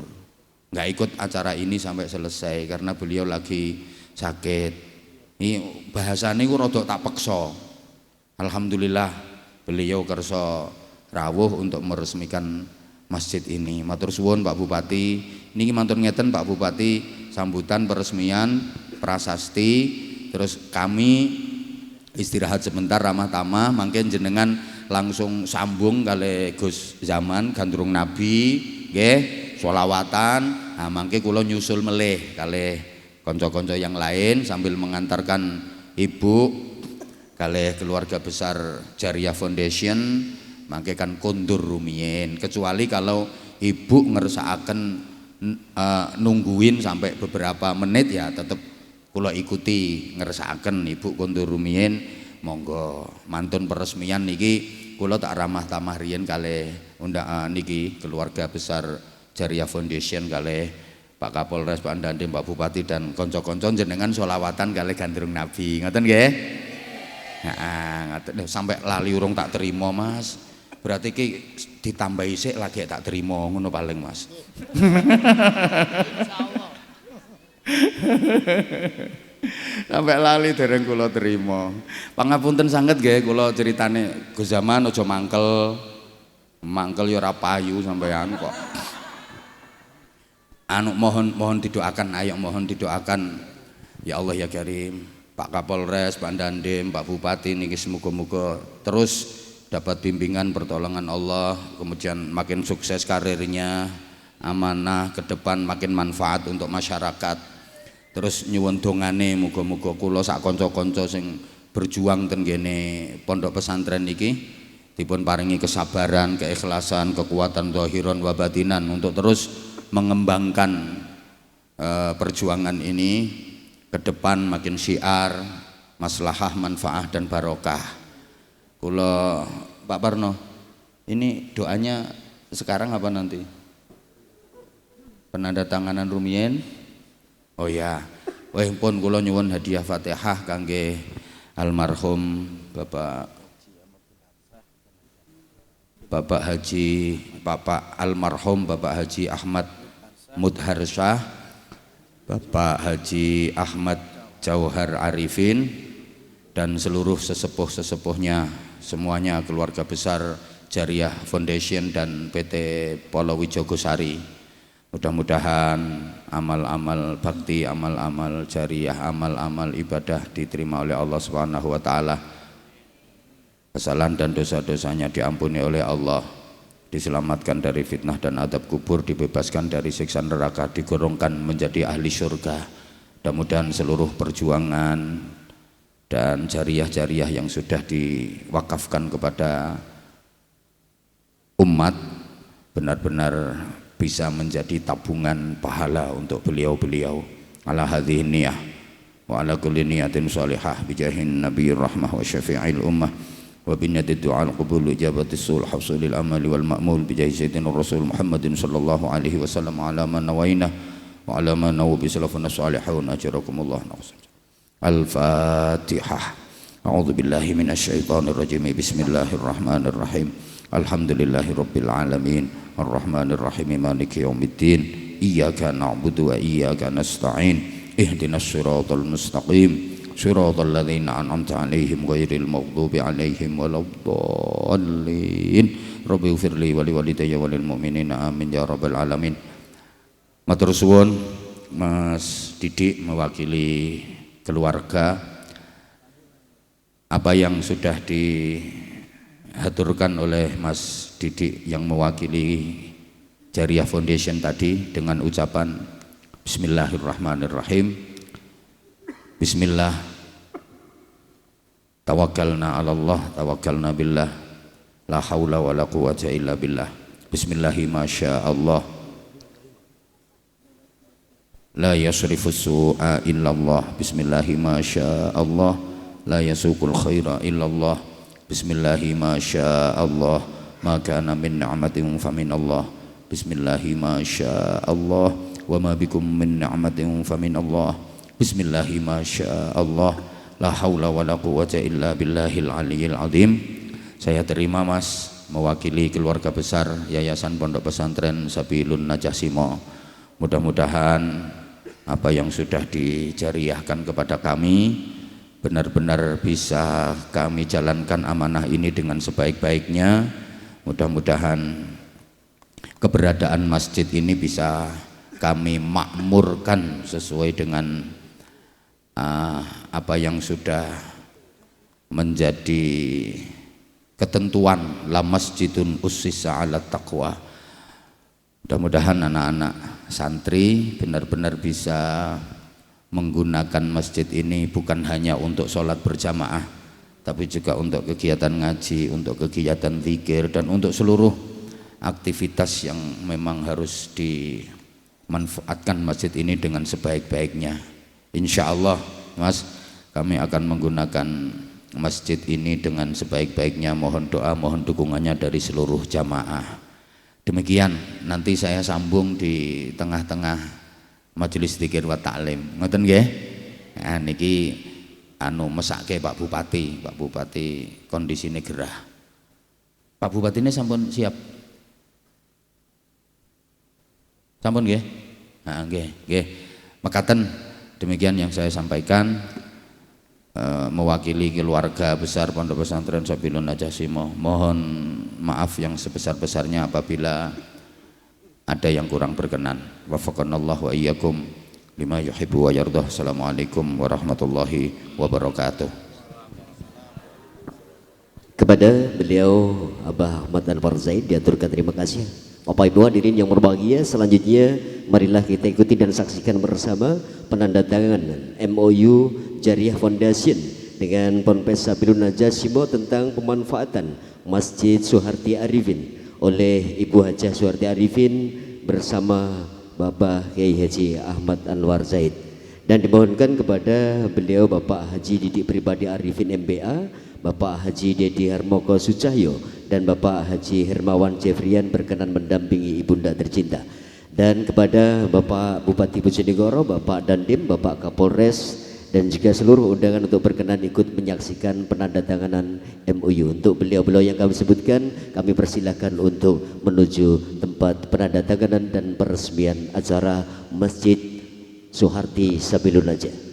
S2: Nggak ikut acara ini sampai selesai karena beliau lagi sakit. Ini bahasane ku rada tak peksa. Alhamdulillah beliau kersa rawuh untuk meresmikan masjid ini. Matur suwun Pak Bupati. Niki mantun ngeten Pak Bupati, sambutan peresmian prasasti, terus kami istirahat sebentar ramah tamah, mangke jenengan langsung sambung kali Gus Zaman Gandrung Nabi nggih, sholawatan. Nah mangke kula nyusul melih kali konco-konco yang lain sambil mengantarkan Ibu kalih keluarga besar Jariah Foundation mangke kan kondur rumiyin, kecuali kalau Ibu ngersakaken nungguin sampai beberapa menit ya tetap kula ikuti ngersakaken Ibu kondur rumiyin. Monggo mantun peresmian niki kula tak ramah tamah riyen kalih niki keluarga besar Jariah Foundation kalih Pak Kapolres, Pak Dandim, Pak Bupati dan konco-konco jenengan sholawatan kalih Gandrung Nabi ngoten nggih. Nah, sampai lali urung tak terima Mas. Berarti ki ditambahi sik lagi tak terima ngono paling Mas. Insyaallah. Sampai lali dereng kula terima. Pangapunten sanget nggih kula ceritane Gus Zaman aja mangkel. Mangkel ya ora payu sampean kok. Anu mohon didoakan, ayo mohon didoakan. Ya Allah ya Karim. Pak Kapolres, Pak Dandim, Pak Bupati niki semoga-moga terus dapat bimbingan pertolongan Allah, kemudian makin sukses karirnya, amanah ke depan, makin manfaat untuk masyarakat. Terus nyuwun dongane muga-muga kula sak kanca-kanca sing berjuang ten kene pondok pesantren niki dipun paringi kesabaran, keikhlasan, kekuatan zahiran wa batinan untuk terus mengembangkan perjuangan ini ke depan makin syiar, maslahah, manfaah dan barokah. Kula Pak Parno, ini doanya sekarang apa nanti? Penandatanganan rumiyin? Oh ya, wah pun kula nyuwun hadiah Fatihah kangge almarhum Bapak almarhum Bapak Haji Ahmad Mudharsyah, Bapak Haji Ahmad Jauhar Arifin dan seluruh sesepuh-sesepuhnya semuanya, keluarga besar Jariah Foundation dan PT Polowijo Gosari. Mudah-mudahan amal-amal bakti, amal-amal jariah, amal-amal ibadah diterima oleh Allah Subhanahu wa taala. Kesalahan dan dosa-dosanya diampuni oleh Allah, diselamatkan dari fitnah dan adab kubur, dibebaskan dari siksa neraka, digolongkan menjadi ahli surga. Mudah-mudahan seluruh perjuangan dan jariah-jariah yang sudah diwakafkan kepada umat benar-benar bisa menjadi tabungan pahala untuk beliau-beliau. Ala hadhihi niyah wa ala kulli niyatin salihah bijahin nabiyir rahmah wa syafi'il ummah wa binnati du'a al-qabul ijabati sul hafsulil amali wal ma'mul bijahi sayyidina rasul Muhammadin sallallahu alaihi wasallam ala man nawaina wa ala man nawu bi salafuna salihun ajrakumullah. Al-Fatihah. A'udzu billahi minasy syaithanir rajim. Bismillahirrahmanirrahim. Alhamdulillahi rabbil alamin. Ar-Rahmanir Rahim. Maliki yaumiddin. Iyyaka na'budu wa iyyaka nasta'in. Ihdinas siratal mustaqim. Siratal ladzina an'amta 'alaihim ghairil maghdubi 'alaihim waladdallin. Rabbi ighfirli wa liwalidayya walil mu'minina amin ya rabbal alamin. Matur suwun Mas Didik mewakili keluarga, apa yang sudah dihaturkan oleh Mas Didik yang mewakili Jariah Foundation tadi dengan ucapan Bismillahirrahmanirrahim. Bismillah, tawakkalna ala Allah, tawakkalna billah, la haula wa la quwwata illa billah. Bismillahi masyaallah, la yasrifu su'a illallah. Bismillahi masyaallah, la yasuqul khaira illallah. Bismillahi ma syaa Allah, ma kana min ni'matin fa min Allah. Bismillahi ma syaa Allah, wa ma bikum min ni'matin fa min Allah. Bismillahi ma syaa Allah, la haula wala quwwata illa billahil aliyyil azim. Saya terima Mas mewakili keluarga besar Yayasan Pondok Pesantren Sabilun Najah Simo. Mudah-mudahan apa yang sudah dijariahkan kepada kami benar-benar bisa kami jalankan amanah ini dengan sebaik-baiknya. Mudah-mudahan keberadaan masjid ini bisa kami makmurkan sesuai dengan apa yang sudah menjadi ketentuan la masjidun ussisa ala taqwa. Mudah-mudahan anak-anak santri benar-benar bisa menggunakan masjid ini bukan hanya untuk sholat berjamaah, tapi juga untuk kegiatan ngaji, untuk kegiatan zikir, dan untuk seluruh aktivitas yang memang harus dimanfaatkan masjid ini dengan sebaik-baiknya. Insya Allah Mas, kami akan menggunakan masjid ini dengan sebaik-baiknya. Mohon doa, mohon dukungannya dari seluruh jamaah. Demikian, nanti saya sambung di tengah-tengah majelis dzikir wa ta'lim. Ngoten nggih? Nah niki mesake Pak Bupati. Pak Bupati kondisine gerah. Pak Bupati ini sampun siap? Sampun nggih? Nah nggih. Mekaten demikian yang saya sampaikan mewakili keluarga besar Pondok Pesantren Sabilun Najah Simo. Mohon maaf yang sebesar-besarnya apabila ada yang kurang berkenan. Wafaqanallahu wa iyyakum lima yuhibbu wa yardah. Assalamualaikum warahmatullahi wabarakatuh.
S5: Kepada beliau Abah Ahmad Anwar Zaid diaturkan terima kasih. Bapak Ibu hadirin yang berbahagia, selanjutnya marilah kita ikuti dan saksikan bersama penandatanganan MOU Jariah Foundation dengan Ponpes Sabilun Najah Simo tentang pemanfaatan Masjid Suharti Arifin oleh Ibu Hajah Suharti Arifin bersama Bapak Kiai Haji Ahmad Anwar Zaid, dan dimohonkan kepada beliau Bapak Haji Didik Pribadi Arifin MBA, Bapak Haji Dedi Harmoko Sucahyo, dan Bapak Haji Hermawan Jefrian berkenan mendampingi ibunda tercinta, dan kepada Bapak Bupati Bojonegoro, Bapak Dandim, Bapak Kapolres, dan juga seluruh undangan untuk berkenan ikut menyaksikan penandatanganan MOU. Untuk beliau-beliau yang kami sebutkan, kami persilahkan untuk menuju tempat penandatanganan dan peresmian acara Masjid Suharti Sabilun Najah.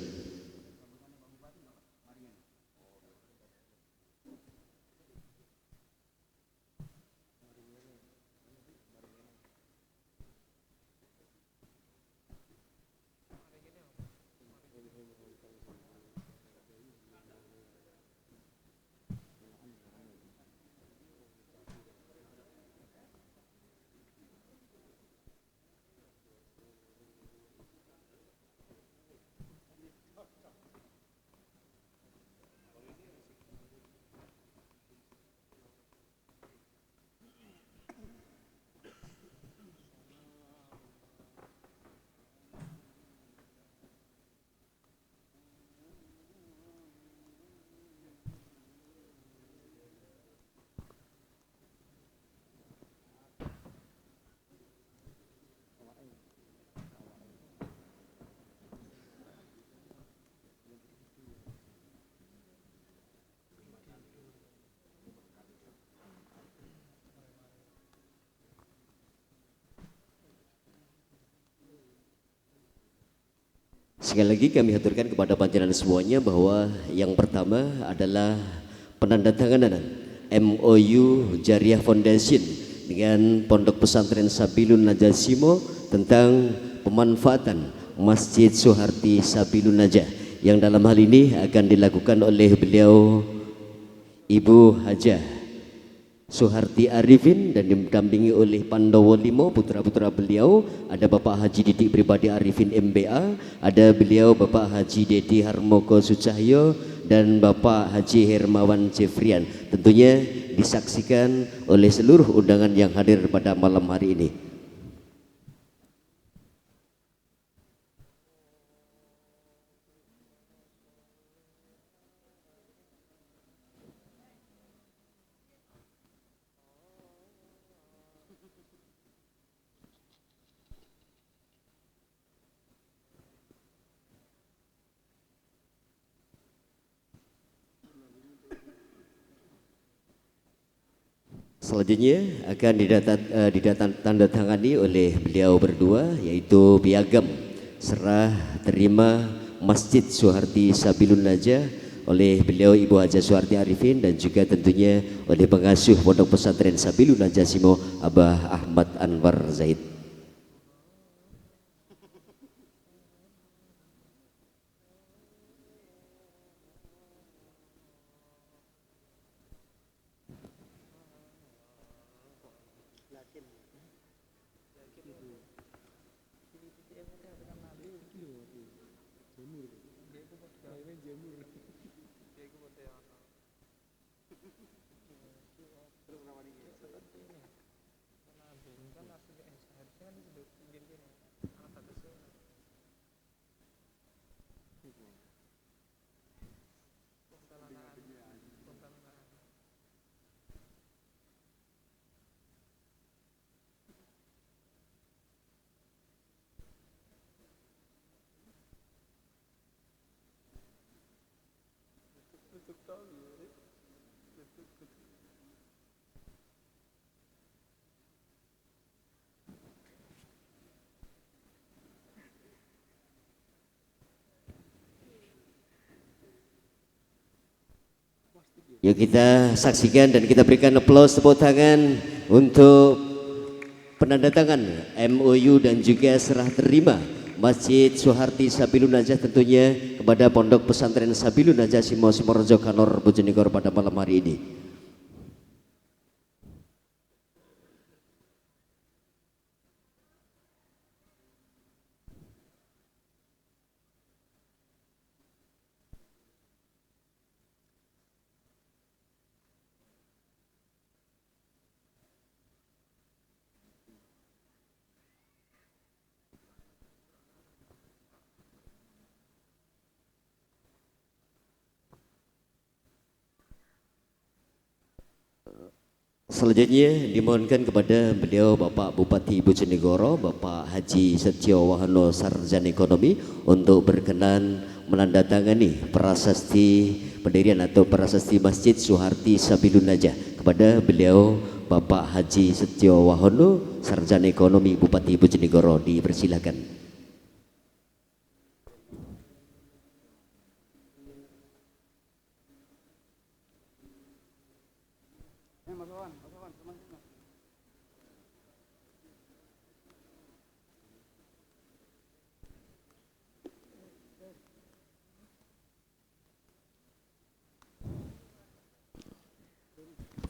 S5: Sekali lagi kami haturkan kepada panjenengan semuanya bahwa yang pertama adalah penandatanganan MOU Jariah Foundation dengan Pondok Pesantren Sabilun Najah Simo tentang pemanfaatan Masjid Suharti Sabilun Najah, yang dalam hal ini akan dilakukan oleh beliau Ibu Hajah Suharti Arifin dan didampingi oleh Pandowo Limo, putra-putra beliau. Ada Bapak Haji Didik Pribadi Arifin MBA, ada beliau Bapak Haji Dedi Harmoko Sucahyo, dan Bapak Haji Hermawan Jefrian. Tentunya disaksikan oleh seluruh undangan yang hadir pada malam hari ini. Selanjutnya akan ditandatangani oleh beliau berdua, yaitu piagam serah terima Masjid Suharti Sabilun Najah oleh beliau Ibu Hajah Suharti Arifin, dan juga tentunya oleh pengasuh Pondok Pesantren Sabilun Najah Simo Abah Ahmad Anwar Zaid. Yuk kita saksikan dan kita berikan aplaus tepuk tangan untuk penandatangan MOU dan juga serah terima Masjid Suharti Sabilun Najah tentunya kepada Pondok Pesantren Sabilun Najah Simo Simorjo Kanor Bojonegoro pada malam hari ini. Selanjutnya dimohonkan kepada beliau Bapak Bupati Bojonegoro, Bapak Haji Setio Wahono Sarjana Ekonomi, untuk berkenan menandatangani prasasti pendirian atau prasasti Masjid Suharti Sabilun Najah kepada beliau Bapak Haji Setio Wahono Sarjana Ekonomi Bupati Bojonegoro. Dipersilakan.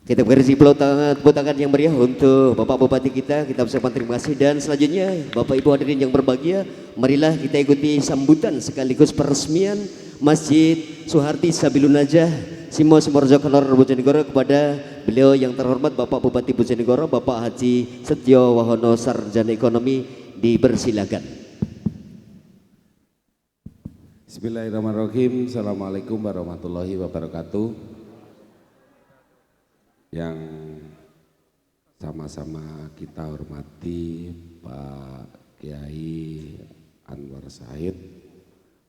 S5: Kita beri tepuk tangan yang meriah untuk Bapak Bupati kita ucapkan terima kasih. Dan selanjutnya Bapak Ibu hadirin yang berbahagia, marilah kita ikuti sambutan sekaligus peresmian Masjid Suharti Sabilun Najah Simo Simorjo Kanor Bojonegoro kepada beliau yang terhormat Bapak Bupati Bojonegoro, Bapak Haji Setio Wahono Sarjana Ekonomi. Dipersilakan.
S7: Bismillahirrahmanirrahim. Assalamualaikum warahmatullahi wabarakatuh. Yang sama-sama kita hormati Pak Kiai Anwar Said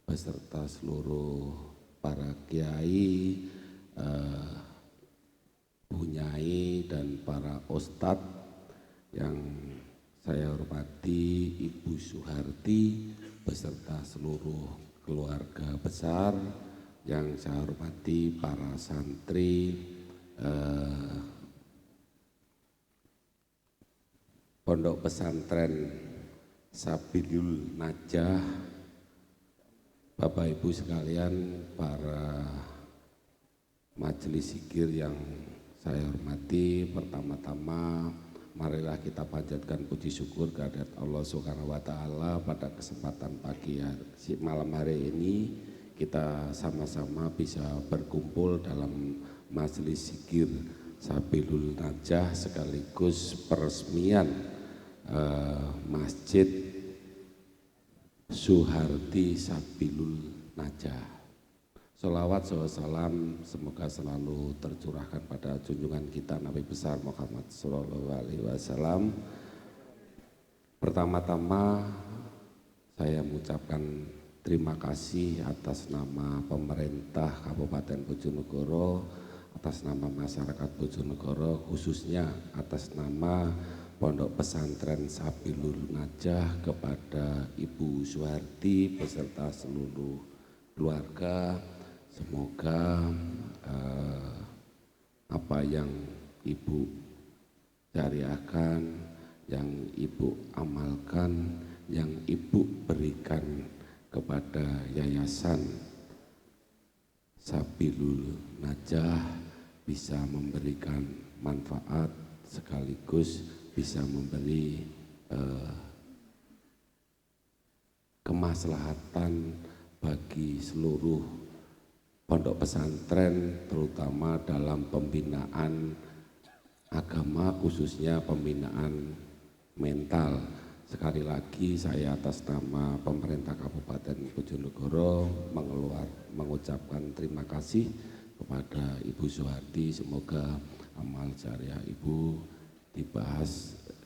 S7: beserta seluruh para kiai, bunyai dan para ustadz yang saya hormati, Ibu Suharti beserta seluruh keluarga besar yang saya hormati, para santri, Pondok Pesantren Sabilul Najah, Bapak Ibu sekalian, para majelis zikir yang saya hormati. Pertama-tama marilah kita panjatkan puji syukur kehadirat Allah Subhanahu wa taala pada kesempatan malam hari ini kita sama-sama bisa berkumpul dalam majelis zikir Sabilul Najah sekaligus peresmian Masjid Suharti Sabilul Najah. Sholawat salam semoga selalu tercurahkan pada junjungan kita Nabi besar Muhammad Sallallahu Alaihi Wasallam. Pertama-tama saya mengucapkan terima kasih atas nama pemerintah Kabupaten Bojonegoro atas nama masyarakat Bojonegoro, khususnya atas nama Pondok Pesantren Sabilul Najah kepada Ibu Suharti beserta seluruh keluarga. Semoga apa yang Ibu cariakan, yang Ibu amalkan, yang Ibu berikan kepada Yayasan Sabilul Najah bisa memberikan manfaat sekaligus bisa memberi kemaslahatan bagi seluruh pondok pesantren, terutama dalam pembinaan agama, khususnya pembinaan mental. Sekali lagi saya atas nama pemerintah Kabupaten Bojonegoro mengucapkan terima kasih kepada Ibu Suharti. Semoga amal jariah Ibu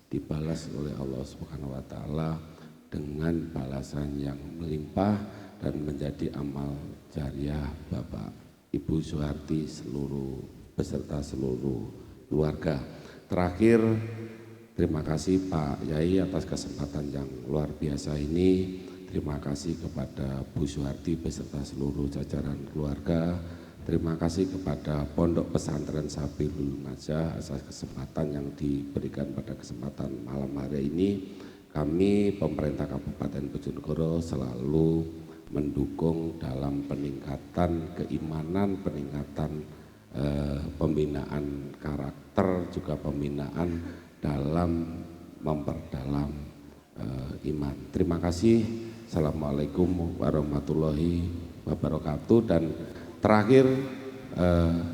S7: dibalas oleh Allah Subhanahu wa taala dengan balasan yang melimpah dan menjadi amal jariah Bapak Ibu Suharti beserta seluruh keluarga. Terakhir, terima kasih Pak Yai atas kesempatan yang luar biasa ini. Terima kasih kepada Bu Suharti beserta seluruh jajaran keluarga. Terima kasih kepada Pondok Pesantren Sabilul Najah atas kesempatan yang diberikan pada kesempatan malam hari ini. Kami pemerintah Kabupaten Bojonegoro selalu mendukung dalam peningkatan keimanan, peningkatan pembinaan karakter, juga pembinaan dalam memperdalam iman. Terima kasih. Assalamualaikum warahmatullahi wabarakatuh. Dan terakhir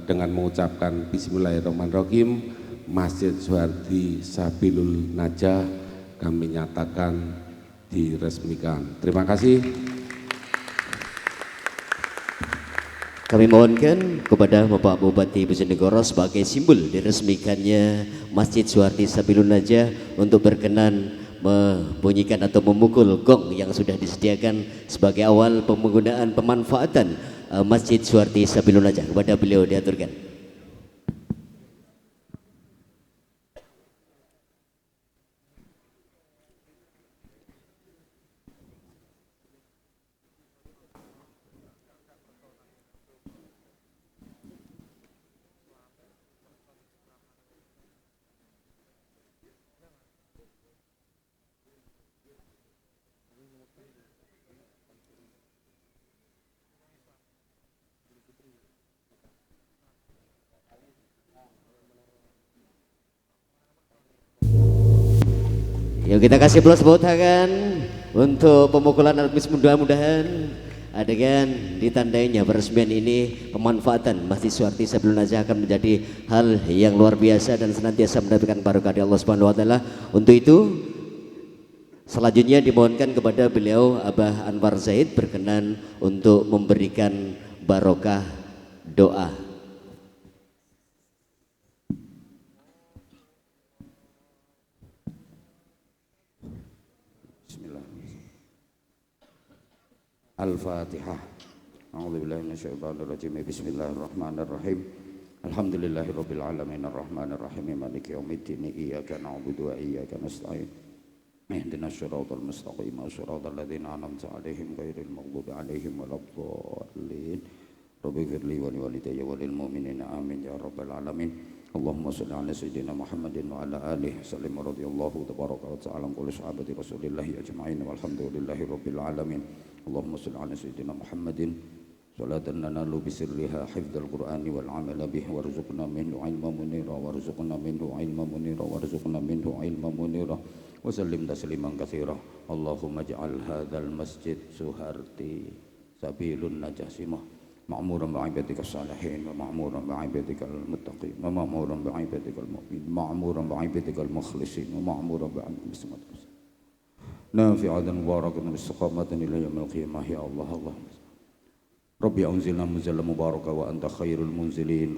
S7: dengan mengucapkan Bismillahirrahmanirrahim, Masjid Suharti Sabilul Najah kami nyatakan diresmikan. Terima kasih.
S5: Kami mohonkan kepada Bapak Bupati Bojonegoro sebagai simbol diresmikannya Masjid Suharti Sabilul Najah untuk berkenan membunyikan atau memukul gong yang sudah disediakan sebagai awal penggunaan pemanfaatan Masjid Suharti Sabilul Najah. Kepada beliau diaturkan. Yuk kita kasih plus tepuk tangan untuk pemukulan alat musik. Mudah-mudahan adegan ditandainya peresmian ini, pemanfaatan Masjid Suharti Sabilul Najah akan menjadi hal yang luar biasa dan senantiasa mendapatkan barokah dari Allah Subhanahu wa taala. Untuk itu selanjutnya dimohonkan kepada beliau Abah Anwar Zaid berkenan untuk memberikan barokah doa.
S2: Al-Fatihah. A'udzubillahi minasyaitonirrajim. Bismillahirrahmanirrahim. Alhamdulillahirabbil alamin arrahmanirrahim maliki yaumiddin iyyaka na'budu wa iyyaka nasta'in. Ihdinas siratal mustaqim siratal ladzina an'amta 'alaihim ghairil maghdubi 'alaihim waladdallin. Rabbighfirli wa liwalidayya wa lil mu'minina amin ya rabbal alamin. Allahumma shalli ala sayyidina Muhammadin wa ala alihi sallim radhiyallahu tabaraka wa ta'ala kulli sahabati Rasulillahi ajma'in walhamdulillahi rabbil alamin. Allahumma shalli ala sayyidina Muhammadin salatan nanalu bisirriha hifdzal qur'ani wal 'amala bihi warzuqna minhu 'ilman munira warzuqna minhu 'ilman munira warzuqna minhu 'ilman munira wa sallim tasliman katsira. Allahumma ij'al hadzal masjid Suharti Sabilun Najah ma'muran bi'ibadika salihin wa ma'muran bi'ibadika al-muttaqin wa ma'muran bi'ibadika al-mu'min ma'muran bi'ibadika al-mukhlisin wa ma'muran bi'ibadika nafi'atan mubarakan istiqamatan ila yaumil qiyamah ya Allah. ربي أنزلنا منزلا مباركا وأنت خير المنزلين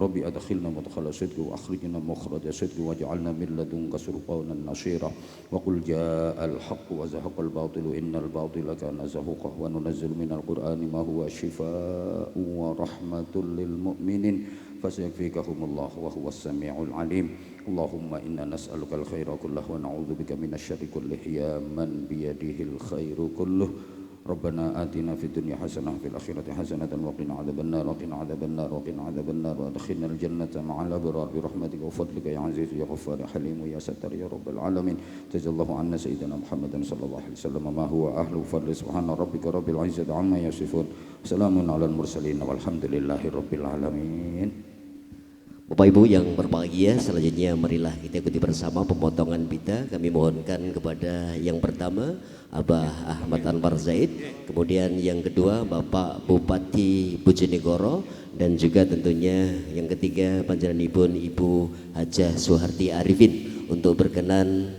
S2: ربي أدخلنا مدخل صدق وأخرجنا مخرج صدق واجعلنا من لدنك سلطانا نصيرا وقل جاء الحق وزهق الباطل إن الباطل كان زهوقا وننزل من القرآن ما هو شفاء ورحمة للمؤمنين فسيكفيكهم الله وهو السميع العليم اللهم إنا نسألك الخير كله ونعوذ بك من الشر كله يا من بيده الخير كله ربنا آتنا في الدنيا حسنة وفي الآخرة حسنة وقنا عذاب النار وقنا عذاب النار وقنا عذاب النار وأدخلنا الجنة مع الأبرار برحمتك وفضلك يا عزيز يا غفار يا حليم يا ستر يا رب العالمين جزا الله عنا سيدنا محمد صلى الله عليه وسلم ما هو أهل فضل سبحان ربك رب العزة عما يصفون سلام على المرسلين والحمد لله رب العالمين.
S5: Bapak Ibu yang berbahagia, selanjutnya marilah kita ikuti bersama pemotongan pita. Kami mohonkan kepada yang pertama Abah Ahmad Anwar Zaid, kemudian yang kedua Bapak Bupati Bojonegoro, dan juga tentunya yang ketiga panjenenganipun Ibu Hajah Suharti Arifin untuk berkenan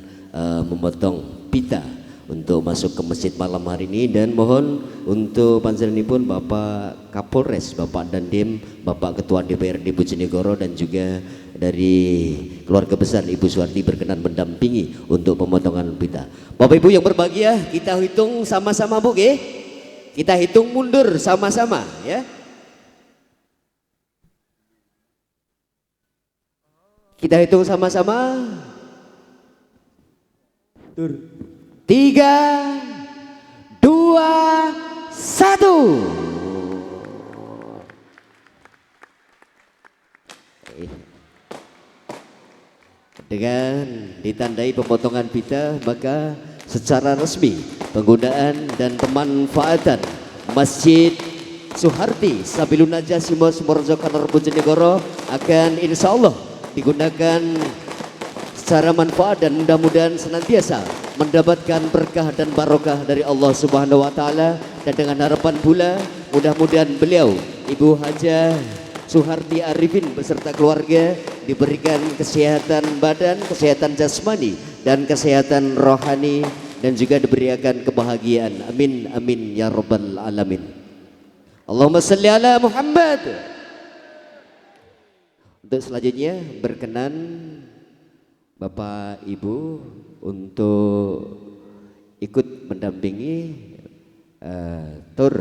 S5: memotong pita untuk masuk ke masjid malam hari ini. Dan mohon untuk panjenenganipun Bapak Kapolres, Bapak Dandim, Bapak Ketua DPRD Bojonegoro, dan juga dari keluarga besar Ibu Suharti berkenan mendampingi untuk pemotongan pita. Bapak Ibu yang berbahagia, kita hitung sama-sama Bu, nggih? Kita hitung mundur sama-sama ya. Kita hitung sama-sama. 3, 2, 1. Dengan ditandai pemotongan pita, maka secara resmi penggunaan dan pemanfaatan Masjid Suharti Sabilun Najah Simo Sumorjo Kanor Bojonegoro akan insya Allah digunakan secara manfaat dan mudah-mudahan senantiasa mendapatkan berkah dan barokah dari Allah Subhanahu wa taala. Dan dengan harapan pula mudah-mudahan beliau Ibu Hajah Suharti Arifin beserta keluarga diberikan kesehatan badan, kesehatan jasmani dan kesehatan rohani, dan juga diberikan kebahagiaan. Amin amin ya rabbal alamin. Allahumma shalli ala Muhammad. Untuk selanjutnya berkenan Bapak Ibu untuk ikut mendampingi tur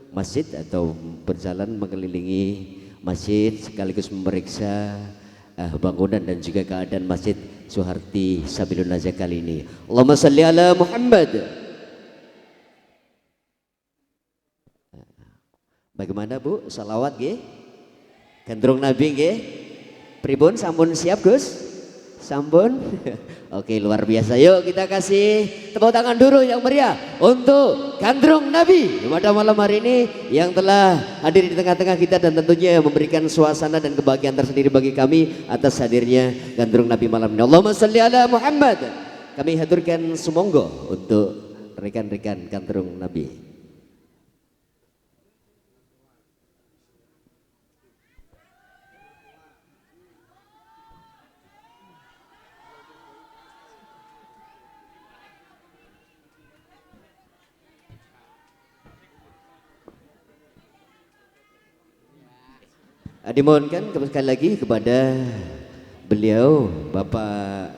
S5: masjid atau berjalan mengelilingi masjid sekaligus memeriksa bangunan dan juga keadaan Masjid Suharti Sabilun Najah kali ini. Allahumma shalli ala Muhammad. Bagaimana Bu? Salawat nggih? Gandrung Nabi nggih? Pripun sampun siap Gus? Sampun? Oke, luar biasa. Yuk kita kasih tepuk tangan dulu yang meriah untuk Gandrung Nabi pada malam hari ini yang telah hadir di tengah-tengah kita, dan tentunya memberikan suasana dan kebahagiaan tersendiri bagi kami atas hadirnya Gandrung Nabi malam ini. Allahumma shalli ala Muhammad. Kami haturkan sumonggo untuk rekan-rekan Gandrung Nabi. Dimohonkan sekali lagi kepada beliau Bapak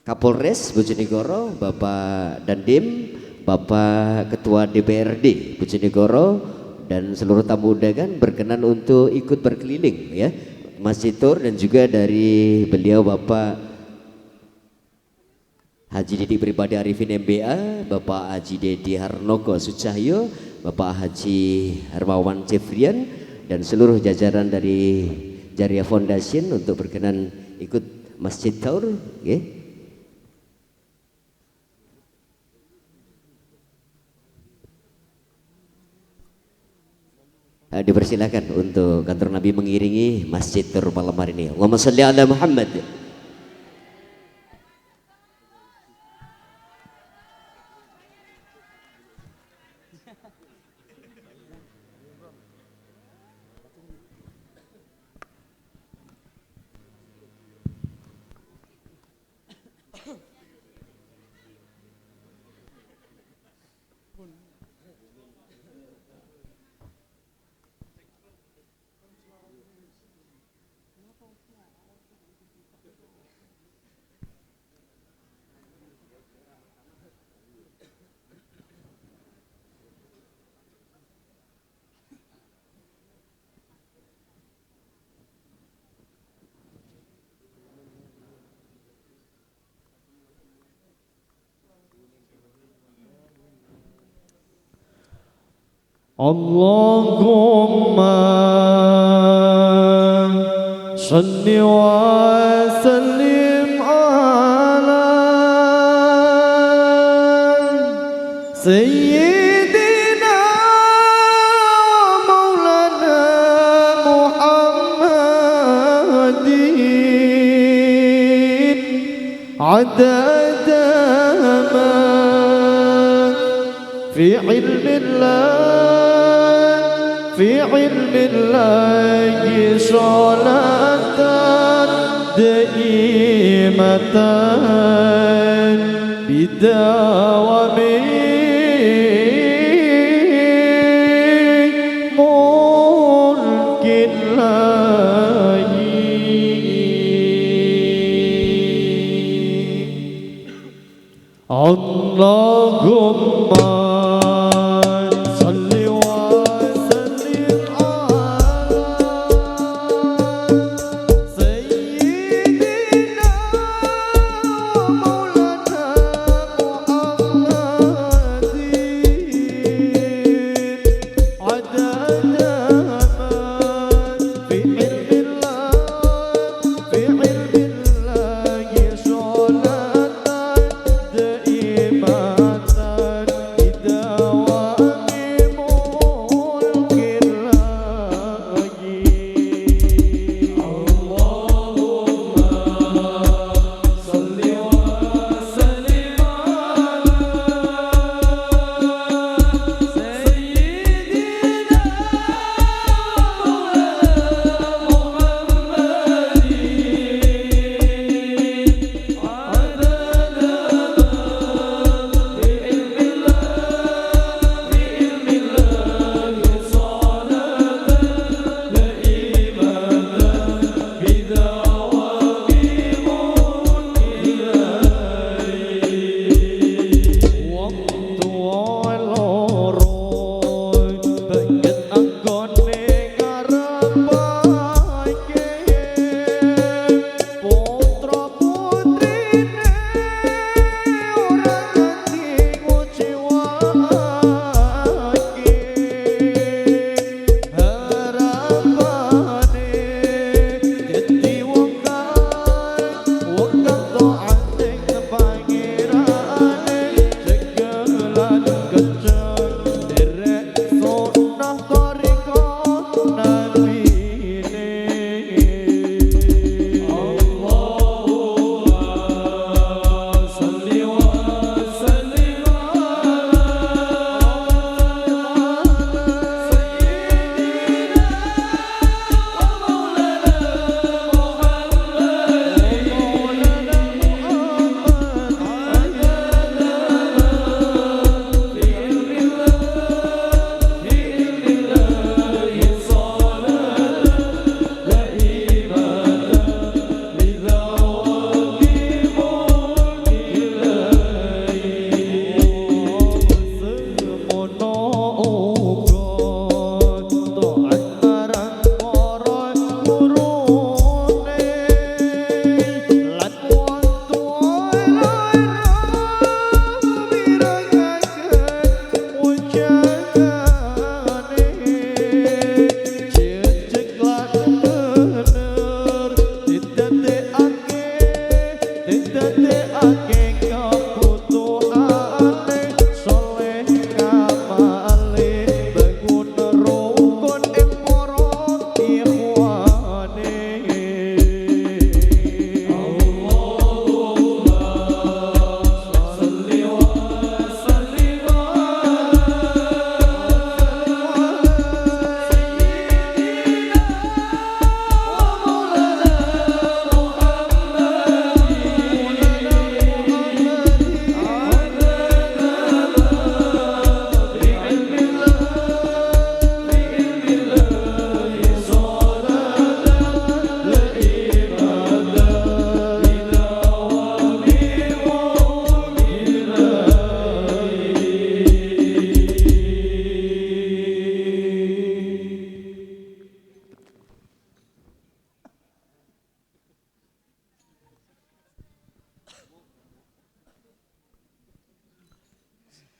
S5: Kapolres Bojonegoro, Bapak Dandim, Bapak Ketua DPRD Bojonegoro, dan seluruh tamu undangan berkenan untuk ikut berkeliling ya Masjid Tur, dan juga dari beliau Bapak Haji Didik Pribadi Arifin MBA, Bapak Haji Dedi Harnoko Sucahyo, Bapak Haji Hermawan Cefrian, dan seluruh jajaran dari Jariah Foundation untuk berkenan ikut Masjid Taur. Okay. Dipersilakan untuk kantor Nabi mengiringi Masjid Taur malam hari ini. Allahumma shalli ala Muhammad.
S4: Allahumma salli wa sallim ala Sayyidina wa Maulana Muhammadin adada ma fi ilmillah في علم الله صلاة دائمة بدوام ملك الله اللهم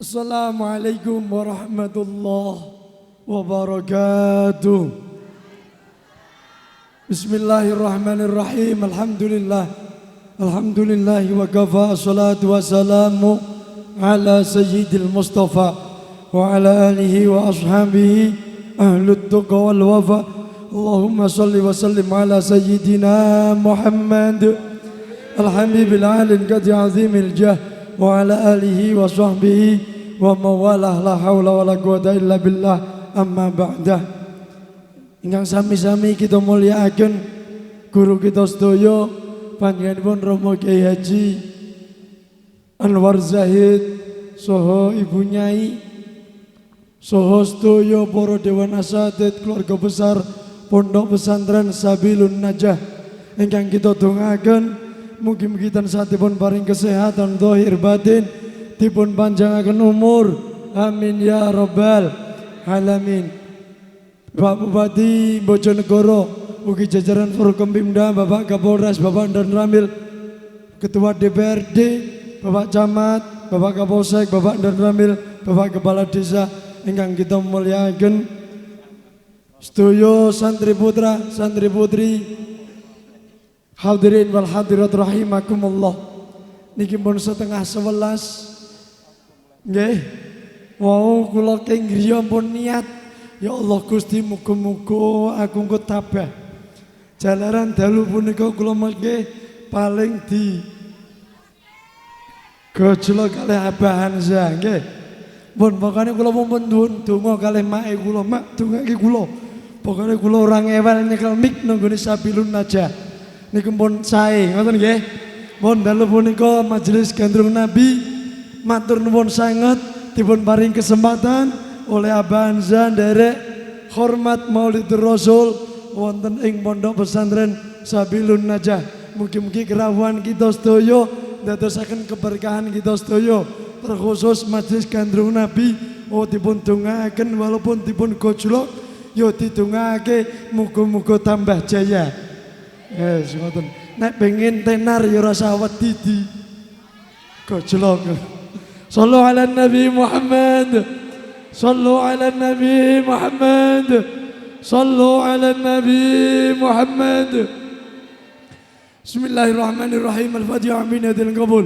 S1: Assalamualaikum warahmatullahi wabarakatuh. Bismillahirrahmanirrahim. Alhamdulillah wa kafa, salatu wassalamu ala sayyidil mustafa wa ala alihi wa ashabihi ahlut tuqa wal wafa. Allahumma salli wa sallim ala sayyidina Muhammad al-habibil alin qadri azimil jah wa ala alihi wa sahbihi wa mawalah, la hawla wa la quwata illa billah, amma ba'dah. Ingkang sami-sami kita mulyakaken guru kita sedaya panjenenganipun Romo Kyai Haji Anwar Zahid saha Ibu Nyai saha sedaya para dewan asatidz keluarga besar Pondok Pesantren Sabilun Najah ingkang kita dongaaken mugi-mugi tansahipun paring kesehatan zahir batin, dipun panjangaken umur, amin ya rabbal alamin. Bapak Bupati Bojonegoro, ugi jajaran Forkompimda, Bapak Kapolres, Bapak Dan Ramil, Ketua DPRD, Bapak Camat, Bapak Kapolsek, Bapak Dan Ramil, Bapak Kepala Desa ingkang kita mulyakaken. Sedaya santri putra, santri putri, hadirin wal hadirat rahimakumullah. Niki pun 10:30. Nggih. Wau kula keng griya pun niat, ya Allah Gusti muga-muga aku engko tabah. Jalaran dalu punika kula mengke paling di gojlok kalih Abah Hanza nggih. Pun pokoknya kula pun nuwun donga kalih make kula, mak dongake kula. Pokoknya kula ora ngewel nyekel mik nanggone Sabilun Najah. Niku pun sae, ngoten nggih. Pun dalu punika majelis gandrung Nabi matur nuwun sanget dipun paring kesempatan oleh Abah Hanza nderek hormat Maulidur Rasul wonten ing Pondok Pesantren Sabilun Najah. Mugi-mugi kerawuhan kita sedaya ndadosaken keberkahan kita sedaya, terkhusus majelis gandrung Nabi dipun dongaaken walaupun dipun gojlok yo didongake muga-muga tambah jaya. Yes, ngoten. Nek pengen tenar ya rasa wedi di gojlok. Sallu ala Nabi Muhammad. Sallu ala Nabi Muhammad. Sallu ala Nabi Muhammad. Bismillahirrahmanirrahim. Al-Fatihah min hadil qabul.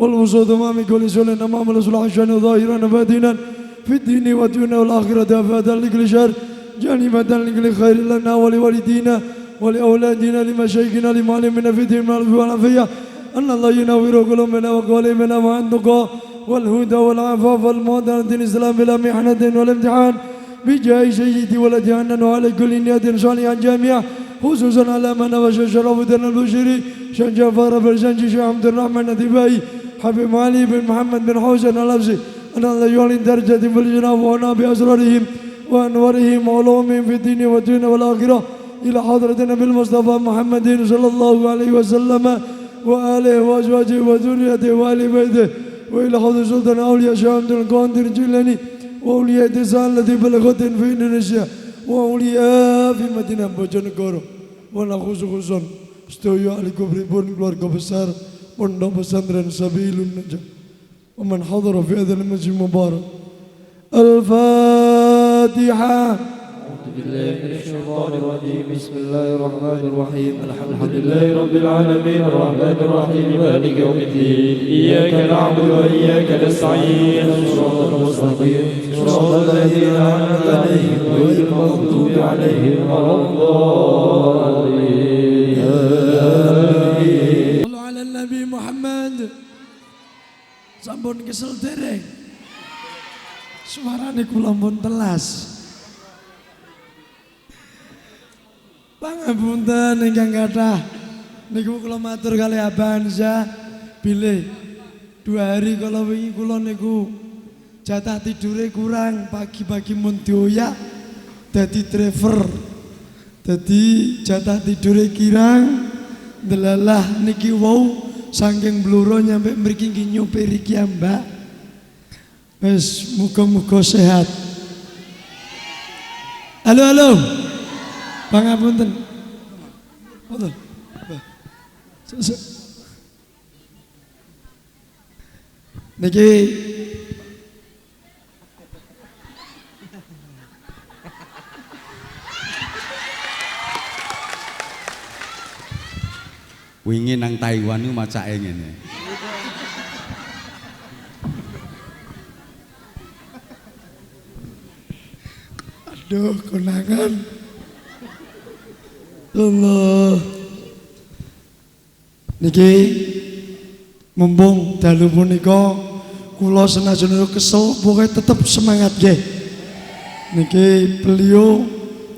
S1: Wal wusudu ma min kulli sunan amam al-sulh shanu zahiran batinan fi dini wa dunya wal akhirati afadan likli syar janibatan likli khair lana wa liwalidina wa liauladina limasyayikhina limuallimina fi din wal afiyah anna Allah yunawwiru qulubana wa qalbana wa antuqa wal huda wal afaf wal mu'adanatin islam bila mihnatin wal imtihan bijai sayyidi wal adhanan wa ala kulli niyatin salihan jami'ah khususan ala man wa syarafuddin al-bushiri Syekh Jafar al-Barsanji Syekh Abdul Rahman Atibai Habib Ali bin Muhammad bin Hausan al-Lafzi anna Allah yu'lin darajati bil janab wa nabi asrarihim wa anwarihim wa ulumihim fi dini wa dunya wal akhirah ila hadratin Nabi Mustafa Muhammadin sallallahu alaihi wasallam wa alihi wa azwajihi wa dhurriyyatihi wa ahli baitihi wa ila hadratin Sultan Auliya Syekh Abdul Qadir Jilani wa awliya tisalati balaghatin fi Indonesia wa awliya fi Madinah Bojonegoro wa khususan sedaya ahli kubripun keluarga besar Pondok Pesantren Sabilun Najah wa man hadara fi hadzal masjid mubarak. Al-Fatihah.
S8: بالله من الشيطان الرجيم بسم الله الرحمن الرحيم الحمد لله رب العالمين الرحمن الرحيم مالك يوم الدين إياك نعبد وإياك نستعين صراط المستقيم صراط الذين أنعمت عليهم غير المغضوب عليهم ولا الضالين
S1: Sallu ala Nabi Muhammad. Sampun kesel dereng. Suarane kula pun telas. Pangapunten ingkang kathah niku kula matur kalih Abah Hanza bilih 2 hari kala wingi kula niku jatah tidure kurang, pagi-pagi mun dioyak dadi driver. Dadi jatah tidure kirang delalah niki wau saking bluro nyampe mriki nggih nyopiri ki Mbak. Wis muga-muga sehat. Halo halo. Pangapunten. Mboten. Niki
S9: wingi nang Taiwan iku macake ngene.
S1: Aduh, konangan. Allah. Niki mumpung dalu punika kula senajan kesel pokoknya tetap semangat nggih. Niki beliau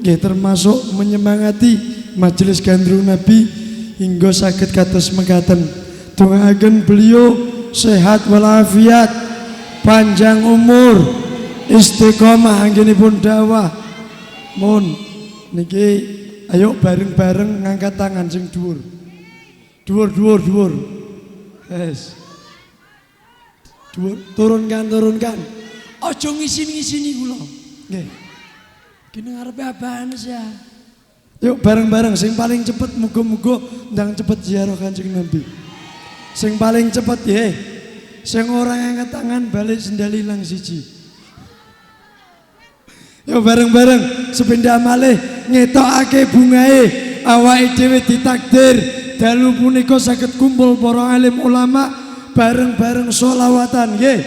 S1: nggih termasuk menyemangati majelis Gandrung Nabi hingga saged kados mekaten. Dongaaken beliau sehat walafiat, panjang umur, istiqomah anggenipun dakwah. Mun niki ayo bareng-bareng ngangkat tangan sing dhuwur. Dhuwur. Yes. Dhuwur, turunkan. Aja ngisin-ngisini kula. Nggih. Kene ngarepe apaan sih ya? Yuk bareng-bareng sing paling cepet muga-muga ndang cepet ziarah Kanjeng Nabi. Sing paling cepet ya. Sing ora ngangkat tangan balik sendal ilang siji. Yuk bareng-bareng sepindah malih ngetokake bungae awake dhewe ditakdir dalu punika saged kumpul para alim ulama bareng-bareng sholawatan nggih.